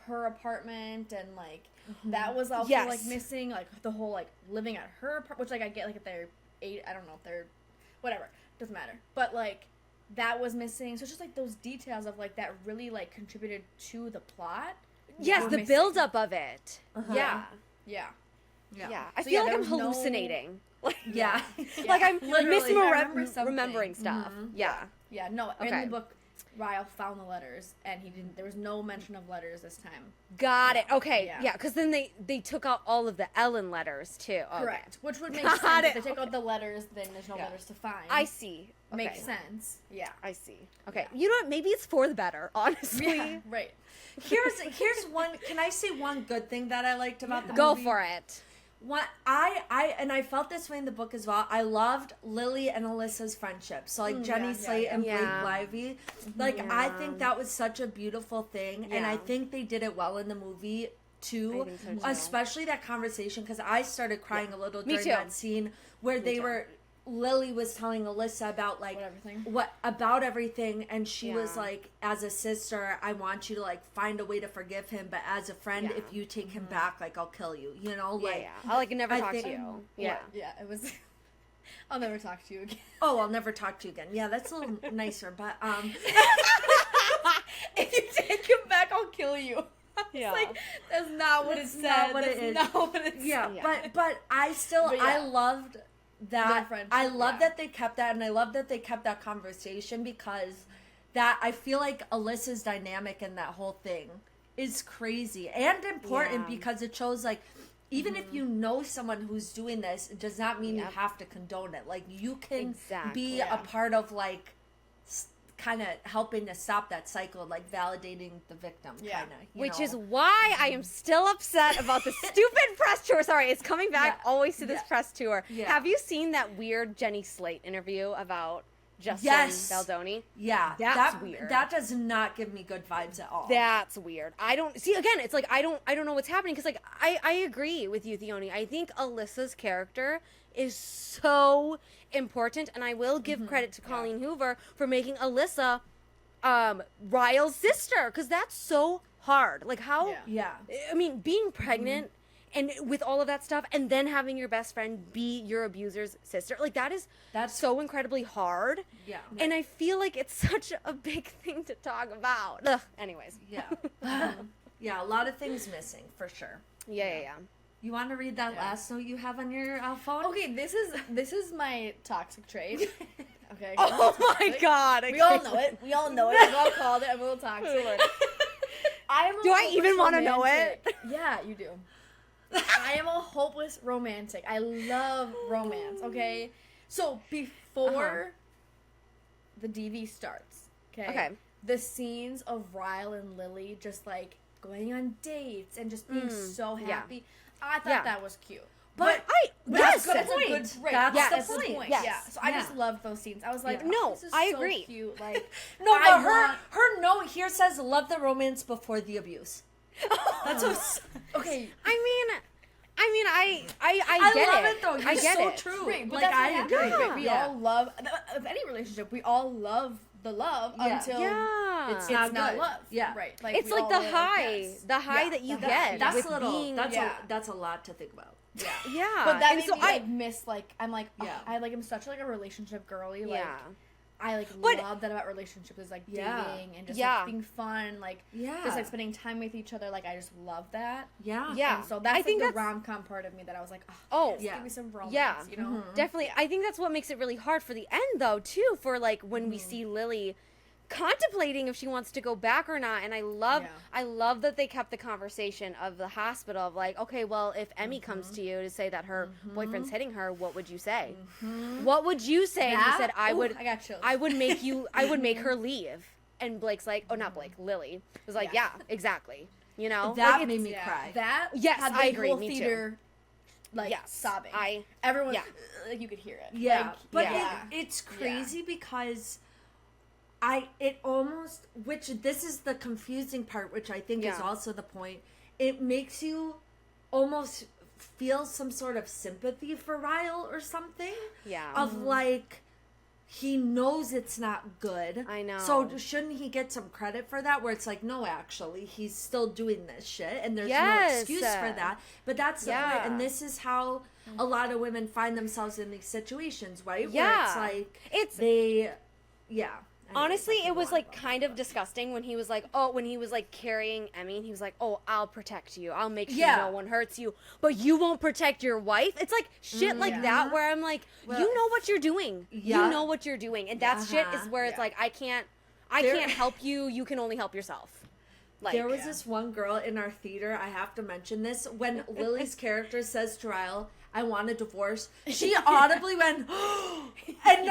Speaker 3: her apartment, and like that was also like missing, like the whole like living at her apartment, which like I get, like if they're I don't know if they're whatever, doesn't matter, but like that was missing. So it's just like those details of like that really like contributed to the plot.
Speaker 1: Yes, the buildup of it.
Speaker 3: Yeah.
Speaker 1: I feel like I'm hallucinating. Like,
Speaker 2: Yeah.
Speaker 1: Like I'm
Speaker 3: misremembering
Speaker 1: remembering stuff. Yeah.
Speaker 3: Yeah, no,
Speaker 1: Okay.
Speaker 3: in the book, Ryle found the letters, and there was no mention of letters this time.
Speaker 1: Got it. Okay. Yeah, because then they took out all of the Ellen letters too. Okay.
Speaker 3: Correct. Which would make
Speaker 1: Got
Speaker 3: sense.
Speaker 1: it.
Speaker 3: If they take out the letters, then there's no letters to find.
Speaker 1: I see. Okay.
Speaker 3: Makes sense. Yeah.
Speaker 1: I see. Okay. You know what? Maybe it's for the better, honestly.
Speaker 3: Yeah, right.
Speaker 2: Here's one. Can I say one good thing that I liked about the
Speaker 1: Go
Speaker 2: movie?
Speaker 1: for it.
Speaker 2: What I felt this way in the book as well. I loved Lily and Alyssa's friendship. So like Jenny Slate and Blake Lively. Like I think that was such a beautiful thing, and I think they did it well in the movie too.
Speaker 1: I think so, too.
Speaker 2: Especially that conversation, because I started crying a little
Speaker 1: Me
Speaker 2: during
Speaker 1: too.
Speaker 2: that scene where Lily was telling Alyssa about like about everything, and she was like, as a sister, I want you to like find a way to forgive him, but as a friend, if you take him back, like I'll kill you. You know, like
Speaker 1: I'll like never talk to you. Yeah.
Speaker 3: Yeah, it was. I'll never talk to you again.
Speaker 2: Oh, I'll never talk to you again. Yeah, that's a little nicer, but
Speaker 3: if you take him back, I'll kill you.
Speaker 1: Yeah.
Speaker 3: Like, that's not what it said.
Speaker 2: not what
Speaker 3: That's
Speaker 2: it is.
Speaker 3: not what it
Speaker 2: yeah,
Speaker 3: said.
Speaker 2: but I still I loved that.
Speaker 3: friendship,
Speaker 2: I love that they kept that, and I love that they kept that conversation, because that I feel like Alyssa's dynamic in that whole thing is crazy and important, because it shows like even if you know someone who's doing this, it does not mean you have to condone it. Like you can be a part of like kind of helping to stop that cycle, like validating the victim, kind of.
Speaker 1: Which is why I am still upset about the stupid press tour. Sorry, it's coming back always to this press tour. Yeah. Have you seen that weird Jenny Slate interview about Justin Baldoni?
Speaker 2: Yeah,
Speaker 1: that's weird.
Speaker 2: That does not give me good vibes at all.
Speaker 1: That's weird. I don't see. Again, it's like I don't know what's happening, because like I agree with you, Theoni. I think Alyssa's character is so important, and I will give credit to Colleen Hoover for making Alyssa Ryle's sister, because that's so hard. Like how I mean, being pregnant and with all of that stuff, and then having your best friend be your abuser's sister, like that's so incredibly hard. And I feel like it's such a big thing to talk about. Ugh. Anyways.
Speaker 2: Yeah, a lot of things missing for sure.
Speaker 1: Yeah.
Speaker 2: You want to read that last note you have on your phone?
Speaker 3: Okay, this is my toxic trait. Okay.
Speaker 1: Oh my God.
Speaker 3: We all know it. We all all called it. I'm a little toxic.
Speaker 1: Do I even want to know it?
Speaker 3: Yeah, you do. I am a hopeless romantic. I love romance, okay? So before the DV starts, okay, the scenes of Ryle and Lily just like going on dates and just being so happy, I thought that was cute. But
Speaker 2: that's the
Speaker 3: that's
Speaker 2: point.
Speaker 3: A good, right,
Speaker 2: That's
Speaker 3: the point.
Speaker 1: Yes.
Speaker 3: Yeah. So I just loved those scenes. I was like,
Speaker 1: no,
Speaker 3: this is
Speaker 1: I
Speaker 3: so
Speaker 1: agree.
Speaker 3: Cute. Like,
Speaker 2: no, but her note here says love the romance before the abuse. That's what.
Speaker 3: Okay.
Speaker 1: I get
Speaker 2: love
Speaker 1: it.
Speaker 2: Though. You're
Speaker 1: I get
Speaker 2: so
Speaker 1: it.
Speaker 2: true.
Speaker 3: Right, but
Speaker 2: like
Speaker 3: that's
Speaker 2: I
Speaker 3: what
Speaker 2: agree.
Speaker 3: happens, right? We all love of any relationship. We all love the love
Speaker 2: Yeah.
Speaker 3: until
Speaker 1: Yeah.
Speaker 2: It's
Speaker 3: it's
Speaker 2: not
Speaker 3: not
Speaker 2: good.
Speaker 3: love.
Speaker 2: Yeah.
Speaker 3: Right. Like
Speaker 1: It's
Speaker 3: we
Speaker 1: like
Speaker 3: all
Speaker 1: the
Speaker 3: were
Speaker 1: high,
Speaker 3: yes.
Speaker 1: the high
Speaker 3: Yeah,
Speaker 1: that you
Speaker 3: the
Speaker 1: get.
Speaker 3: high.
Speaker 2: That's
Speaker 1: with
Speaker 2: a little.
Speaker 1: being,
Speaker 2: That's a lot to think about.
Speaker 3: Yeah.
Speaker 1: yeah.
Speaker 3: But that
Speaker 1: and
Speaker 3: made
Speaker 1: so
Speaker 3: me
Speaker 1: I,
Speaker 3: like miss like I'm like
Speaker 2: Yeah.
Speaker 3: I like am such like a relationship girly. Like
Speaker 1: yeah.
Speaker 3: I like
Speaker 1: But-
Speaker 3: love that about relationships is like
Speaker 2: Yeah.
Speaker 3: dating and just
Speaker 1: Yeah.
Speaker 3: like being fun, like
Speaker 2: Yeah.
Speaker 3: just like spending time with each other. Like I just love that.
Speaker 2: Yeah.
Speaker 1: Yeah.
Speaker 3: And so that's
Speaker 1: I think
Speaker 3: like the
Speaker 1: that's-
Speaker 3: rom-com part of me that I was like,
Speaker 1: Oh,
Speaker 3: yes,
Speaker 2: yeah.
Speaker 3: give me some romance,
Speaker 1: Yeah.
Speaker 3: you know?
Speaker 1: Definitely. I think that's what makes it really hard for the end, though, too, for like when we see Lily contemplating if she wants to go back or not. And I love that they kept the conversation of the hospital of like, okay, well, if Emmy comes to you to say that her boyfriend's hitting her, what would you say? What would you say? And he said, I
Speaker 3: got chills.
Speaker 1: I would make her leave. And Blake's like, oh, not Blake, Lily was like, yeah, exactly. You know,
Speaker 2: That
Speaker 1: like,
Speaker 2: made me
Speaker 3: yeah.
Speaker 2: cry.
Speaker 3: That
Speaker 1: Yes,
Speaker 3: had the
Speaker 1: I agree,
Speaker 3: whole
Speaker 1: me too.
Speaker 3: theater like
Speaker 1: Yes,
Speaker 3: sobbing.
Speaker 1: I-
Speaker 3: Everyone
Speaker 1: yeah.
Speaker 3: like you could hear it.
Speaker 2: Yeah,
Speaker 3: Like,
Speaker 2: but
Speaker 1: yeah.
Speaker 2: it's crazy because which this is the confusing part, which I think is
Speaker 1: Yeah.
Speaker 2: also the point. It makes you almost feel some sort of sympathy for Ryle or something.
Speaker 1: Yeah.
Speaker 2: Of like, he knows it's not good.
Speaker 1: I know.
Speaker 2: So shouldn't he get some credit for that? Where it's like, no, actually, he's still doing this shit, and there's no
Speaker 1: Yes.
Speaker 2: excuse for that. But that's the
Speaker 1: Yeah.
Speaker 2: point, and this is how a lot of women find themselves in these situations, right?
Speaker 1: Yeah.
Speaker 2: Where it's like
Speaker 1: It's-
Speaker 2: they, yeah. Anyways,
Speaker 1: Honestly,
Speaker 2: I can
Speaker 1: it was
Speaker 2: go on
Speaker 1: like
Speaker 2: about it,
Speaker 1: kind of
Speaker 2: but-
Speaker 1: disgusting when he was like, when he was like carrying Emmy, and he was like, oh, I'll protect you. I'll make sure
Speaker 2: Yeah.
Speaker 1: no one hurts you, but you won't protect your wife. It's like shit like
Speaker 3: Yeah.
Speaker 1: that where I'm like,
Speaker 2: Well,
Speaker 1: you know what you're doing.
Speaker 2: Yeah.
Speaker 1: You know what you're doing, and that shit is where it's
Speaker 3: Yeah.
Speaker 1: like, I can't
Speaker 2: There-
Speaker 1: help you. You can only help yourself. Like,
Speaker 2: There was this one girl in our theater, I have to mention this, when Lily's character says to Ryle, I want a divorce, she audibly went, and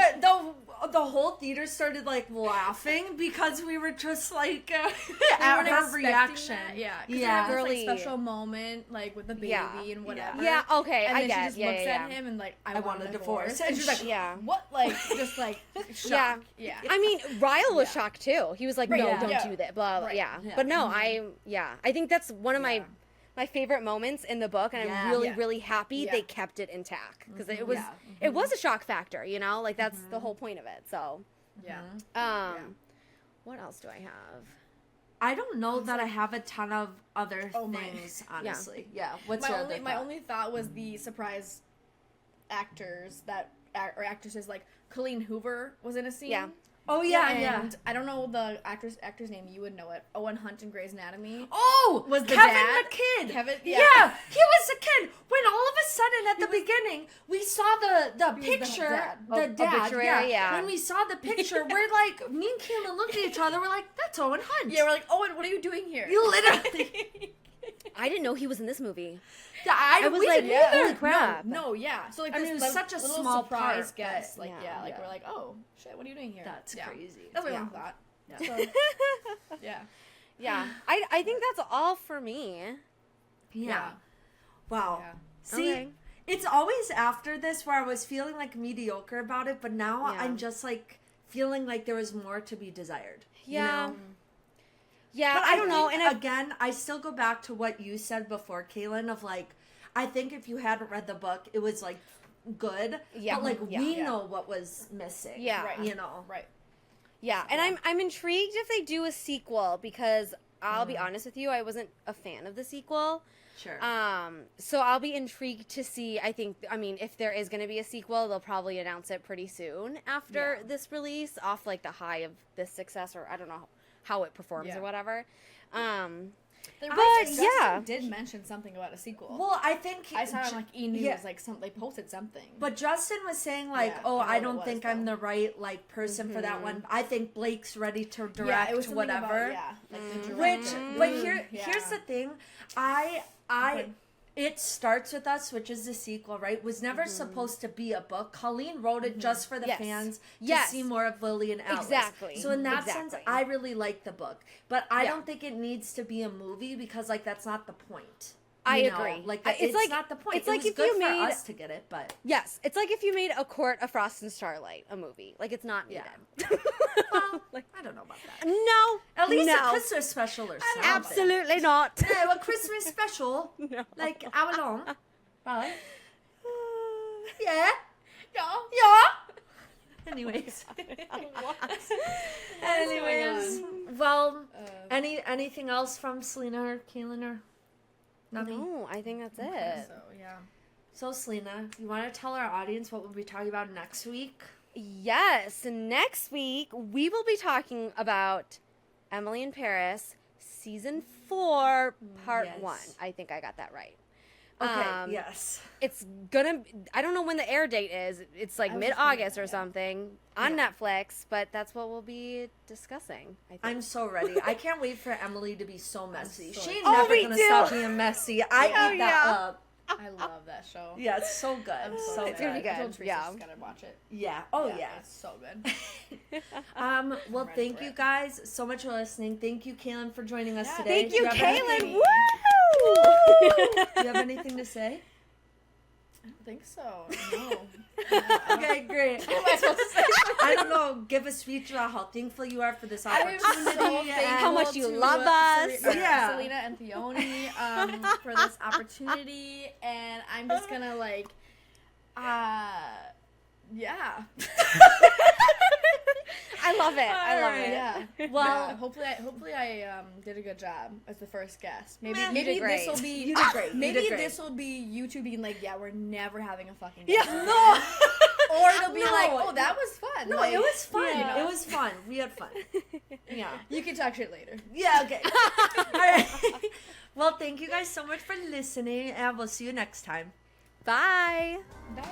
Speaker 2: the whole theater started like laughing because we were just like at
Speaker 3: weren't
Speaker 2: her
Speaker 3: expecting
Speaker 2: reaction.
Speaker 3: that. Yeah.
Speaker 2: Yeah.
Speaker 3: This, like,
Speaker 1: Really-
Speaker 3: special moment, like with the baby
Speaker 1: Yeah.
Speaker 3: and whatever.
Speaker 1: Yeah, okay,
Speaker 3: And
Speaker 1: I
Speaker 3: then
Speaker 1: get
Speaker 3: she
Speaker 1: it.
Speaker 3: just
Speaker 1: Yeah,
Speaker 3: looks
Speaker 1: yeah,
Speaker 3: at
Speaker 1: yeah.
Speaker 3: him and like,
Speaker 2: I want a divorce.
Speaker 3: And she's like,
Speaker 1: Yeah.
Speaker 3: what? Like, just like shocked.
Speaker 1: Yeah.
Speaker 3: Yeah.
Speaker 1: I mean, Ryle was shocked too. He was like,
Speaker 3: Right,
Speaker 1: "No,
Speaker 3: yeah.
Speaker 1: don't
Speaker 3: Yeah.
Speaker 1: do that." Blah blah.
Speaker 3: Right.
Speaker 1: Yeah.
Speaker 2: Yeah.
Speaker 1: But no, I think that's one of
Speaker 3: Yeah.
Speaker 1: my favorite moments in the book, and
Speaker 2: Yeah.
Speaker 1: I'm really
Speaker 3: Yeah.
Speaker 1: really happy
Speaker 3: Yeah.
Speaker 1: they kept it intact because it was
Speaker 2: Yeah.
Speaker 1: it was a shock factor. You know, like that's the whole point of it. So,
Speaker 3: Yeah.
Speaker 1: what else do I have?
Speaker 2: I don't know that I have a ton of other
Speaker 3: Oh, my-
Speaker 2: things, honestly. Yeah. What's
Speaker 3: My
Speaker 2: your
Speaker 3: only
Speaker 2: other
Speaker 3: my
Speaker 2: thought?
Speaker 3: only thought was the surprise actors that or actresses like Colleen Hoover was in a scene.
Speaker 1: Yeah.
Speaker 2: Oh, yeah,
Speaker 3: and I don't know the actor's name. You would know it. Owen Hunt in Grey's Anatomy.
Speaker 2: Oh,
Speaker 3: Was the
Speaker 2: Kevin
Speaker 3: dad-
Speaker 2: McKidd.
Speaker 3: Kevin-
Speaker 2: yeah.
Speaker 3: yeah.
Speaker 2: He was a kid. When all of a sudden at the beginning we saw the
Speaker 3: He was the
Speaker 2: picture,
Speaker 3: dad.
Speaker 2: the dad.
Speaker 1: obituary, yeah.
Speaker 2: When we saw the picture, we're like, me and Kaylin looked at each other. We're like, that's Owen Hunt.
Speaker 3: Yeah, we're like, Owen, what are you doing here?
Speaker 2: You literally.
Speaker 1: I didn't know he was in this movie.
Speaker 2: I
Speaker 1: was
Speaker 2: we
Speaker 1: like,
Speaker 2: didn't
Speaker 1: yeah,
Speaker 2: either.
Speaker 1: holy crap.
Speaker 3: No, yeah. So like,
Speaker 2: I
Speaker 3: this
Speaker 2: mean, it was
Speaker 3: like,
Speaker 2: such a
Speaker 3: little
Speaker 2: small
Speaker 3: surprise
Speaker 2: part,
Speaker 3: guest.
Speaker 2: but
Speaker 3: Like,
Speaker 1: yeah,
Speaker 3: like
Speaker 2: yeah.
Speaker 3: we're like, oh shit, what are you doing here?
Speaker 2: That's
Speaker 3: Yeah.
Speaker 2: crazy.
Speaker 3: That's what
Speaker 2: Yeah.
Speaker 3: I thought.
Speaker 2: Yeah.
Speaker 3: So, yeah.
Speaker 1: Yeah, I think that's all for me.
Speaker 2: Yeah. Wow.
Speaker 3: Yeah.
Speaker 2: See,
Speaker 1: Okay.
Speaker 2: it's always after this where I was feeling like mediocre about it, but now
Speaker 1: Yeah.
Speaker 2: I'm just like feeling like there was more to be desired.
Speaker 1: Yeah.
Speaker 2: You know?
Speaker 1: Yeah,
Speaker 2: But
Speaker 1: I don't know,
Speaker 2: think,
Speaker 1: and
Speaker 2: again, I still go back to what you said before, Kaylin, of like, I think if you hadn't read the book, it was like good.
Speaker 1: Yeah.
Speaker 2: But like
Speaker 1: Yeah.
Speaker 2: we
Speaker 3: Yeah.
Speaker 2: know what was missing.
Speaker 1: Yeah.
Speaker 3: Right.
Speaker 2: You know.
Speaker 3: Right.
Speaker 1: Yeah, and I'm intrigued if they do a sequel because I'll be honest with you, I wasn't a fan of the sequel.
Speaker 2: Sure.
Speaker 1: So I'll be intrigued to see. I mean, if there is going to be a sequel, they'll probably announce it pretty soon after this release, off like the high of this success, or I don't know how it performs
Speaker 3: Yeah.
Speaker 1: or whatever.
Speaker 3: The
Speaker 1: But,
Speaker 3: writer
Speaker 1: yeah.
Speaker 3: did mention something about a sequel.
Speaker 2: well, I think
Speaker 3: I saw it on like E News,
Speaker 2: yeah.
Speaker 3: like they posted something.
Speaker 2: But Justin was saying like,
Speaker 3: Yeah,
Speaker 2: oh,
Speaker 3: I know
Speaker 2: I
Speaker 3: what it
Speaker 2: don't
Speaker 3: was,
Speaker 2: think
Speaker 3: though.
Speaker 2: I'm the right like person for that one. I think Blake's ready to direct
Speaker 3: yeah, it was something
Speaker 2: whatever.
Speaker 3: About, yeah, like the
Speaker 2: Which,
Speaker 3: director.
Speaker 2: but
Speaker 3: Yeah.
Speaker 2: here's the thing, I,
Speaker 3: Okay.
Speaker 2: It Starts With Us, which is the sequel, right? Was never supposed to be a book. Colleen wrote it just for the
Speaker 1: Yes.
Speaker 2: fans to
Speaker 1: Yes.
Speaker 2: see more of Lily and Alice.
Speaker 1: Exactly.
Speaker 2: So in that sense,
Speaker 1: Exactly.
Speaker 2: I really like the book, but I
Speaker 1: Yeah.
Speaker 2: don't think it needs to be a movie because like that's not the point.
Speaker 1: I
Speaker 2: You know?
Speaker 1: agree.
Speaker 2: Like
Speaker 1: It's
Speaker 2: it's
Speaker 1: like-
Speaker 2: not the point.
Speaker 1: it's
Speaker 2: It
Speaker 1: like
Speaker 2: was
Speaker 1: if
Speaker 2: good
Speaker 1: you
Speaker 2: for
Speaker 1: made-
Speaker 2: us to get it, but
Speaker 1: Yes, it's like if you made A Court of Frost and Starlight a movie. Like it's not needed.
Speaker 2: Yeah. well, I don't know about that.
Speaker 1: No,
Speaker 2: At least
Speaker 1: no,
Speaker 2: a Christmas special or something.
Speaker 1: absolutely not.
Speaker 2: No, a Christmas special.
Speaker 1: No.
Speaker 2: Like hour long. Right?
Speaker 1: Uh,
Speaker 2: Yeah.
Speaker 3: yeah.
Speaker 2: Yeah. Anyways.
Speaker 3: Oh
Speaker 2: Anyways. Well, anything else from Selena or Kaylin or nothing?
Speaker 1: No, I think that's
Speaker 3: Okay,
Speaker 1: it.
Speaker 3: so, yeah.
Speaker 2: So, Selena, you want to tell our audience what we'll be talking about next week?
Speaker 1: Yes, next week we will be talking about Emily in Paris, season 4, part 1. I think I got that right.
Speaker 2: Okay, yes.
Speaker 1: It's gonna, I don't know when the air date is. It's like mid-August or something on Netflix, but that's what we'll be discussing, I think.
Speaker 2: I'm so ready. I can't wait for Emily to be so messy.
Speaker 3: So
Speaker 2: She's
Speaker 3: excited.
Speaker 2: never
Speaker 1: me
Speaker 2: going to
Speaker 1: too.
Speaker 2: stop being messy. I eat that up.
Speaker 3: I love that show.
Speaker 2: Yeah, it's so good.
Speaker 3: I'm so
Speaker 2: so
Speaker 1: It's gonna be
Speaker 2: good.
Speaker 3: I told
Speaker 1: good.
Speaker 3: Teresa
Speaker 1: Yeah.
Speaker 3: she's gotta watch it.
Speaker 2: Yeah. Oh, yeah.
Speaker 3: It's so good.
Speaker 2: Well,
Speaker 3: ready
Speaker 2: thank
Speaker 3: for
Speaker 2: you
Speaker 3: it.
Speaker 2: guys so much for listening. Thank you, Kaylin, for joining us
Speaker 3: Yeah,
Speaker 2: today.
Speaker 1: Thank you,
Speaker 2: Do have
Speaker 1: Kaylin.
Speaker 2: anything-
Speaker 1: Woo!
Speaker 2: Do you have anything to say?
Speaker 3: I don't think so. No.
Speaker 2: Okay, great.
Speaker 3: What am I supposed to say?
Speaker 2: I don't know. Give a speech about how thankful you are for this
Speaker 3: I am
Speaker 2: opportunity.
Speaker 3: so
Speaker 2: and-
Speaker 1: How much you
Speaker 3: thankful
Speaker 1: love
Speaker 3: to,
Speaker 1: us.
Speaker 2: Yeah.
Speaker 3: Selena and Theoni for this opportunity, and I'm just gonna yeah.
Speaker 1: I love it. I love
Speaker 2: Alright.
Speaker 1: it.
Speaker 3: Yeah.
Speaker 2: Well-
Speaker 3: Yeah, hopefully I did a good job as the first guest. Maybe
Speaker 2: Man,
Speaker 1: you did
Speaker 3: maybe this
Speaker 1: great.
Speaker 3: will be
Speaker 2: You did great. You
Speaker 3: Maybe
Speaker 2: did great.
Speaker 3: this will be you two being like, yeah, we're never having a fucking
Speaker 1: Yeah.
Speaker 3: guest again.
Speaker 2: No.
Speaker 3: Or it'll be
Speaker 2: No.
Speaker 3: like, oh, that was fun.
Speaker 2: No,
Speaker 3: Like,
Speaker 2: it was fun.
Speaker 3: you know.
Speaker 2: It was fun. We had fun. Yeah.
Speaker 3: You can talk shit later.
Speaker 2: Yeah, okay. All right. Well, thank you guys so much for listening, and we'll see you next time.
Speaker 1: Bye.
Speaker 3: Bye.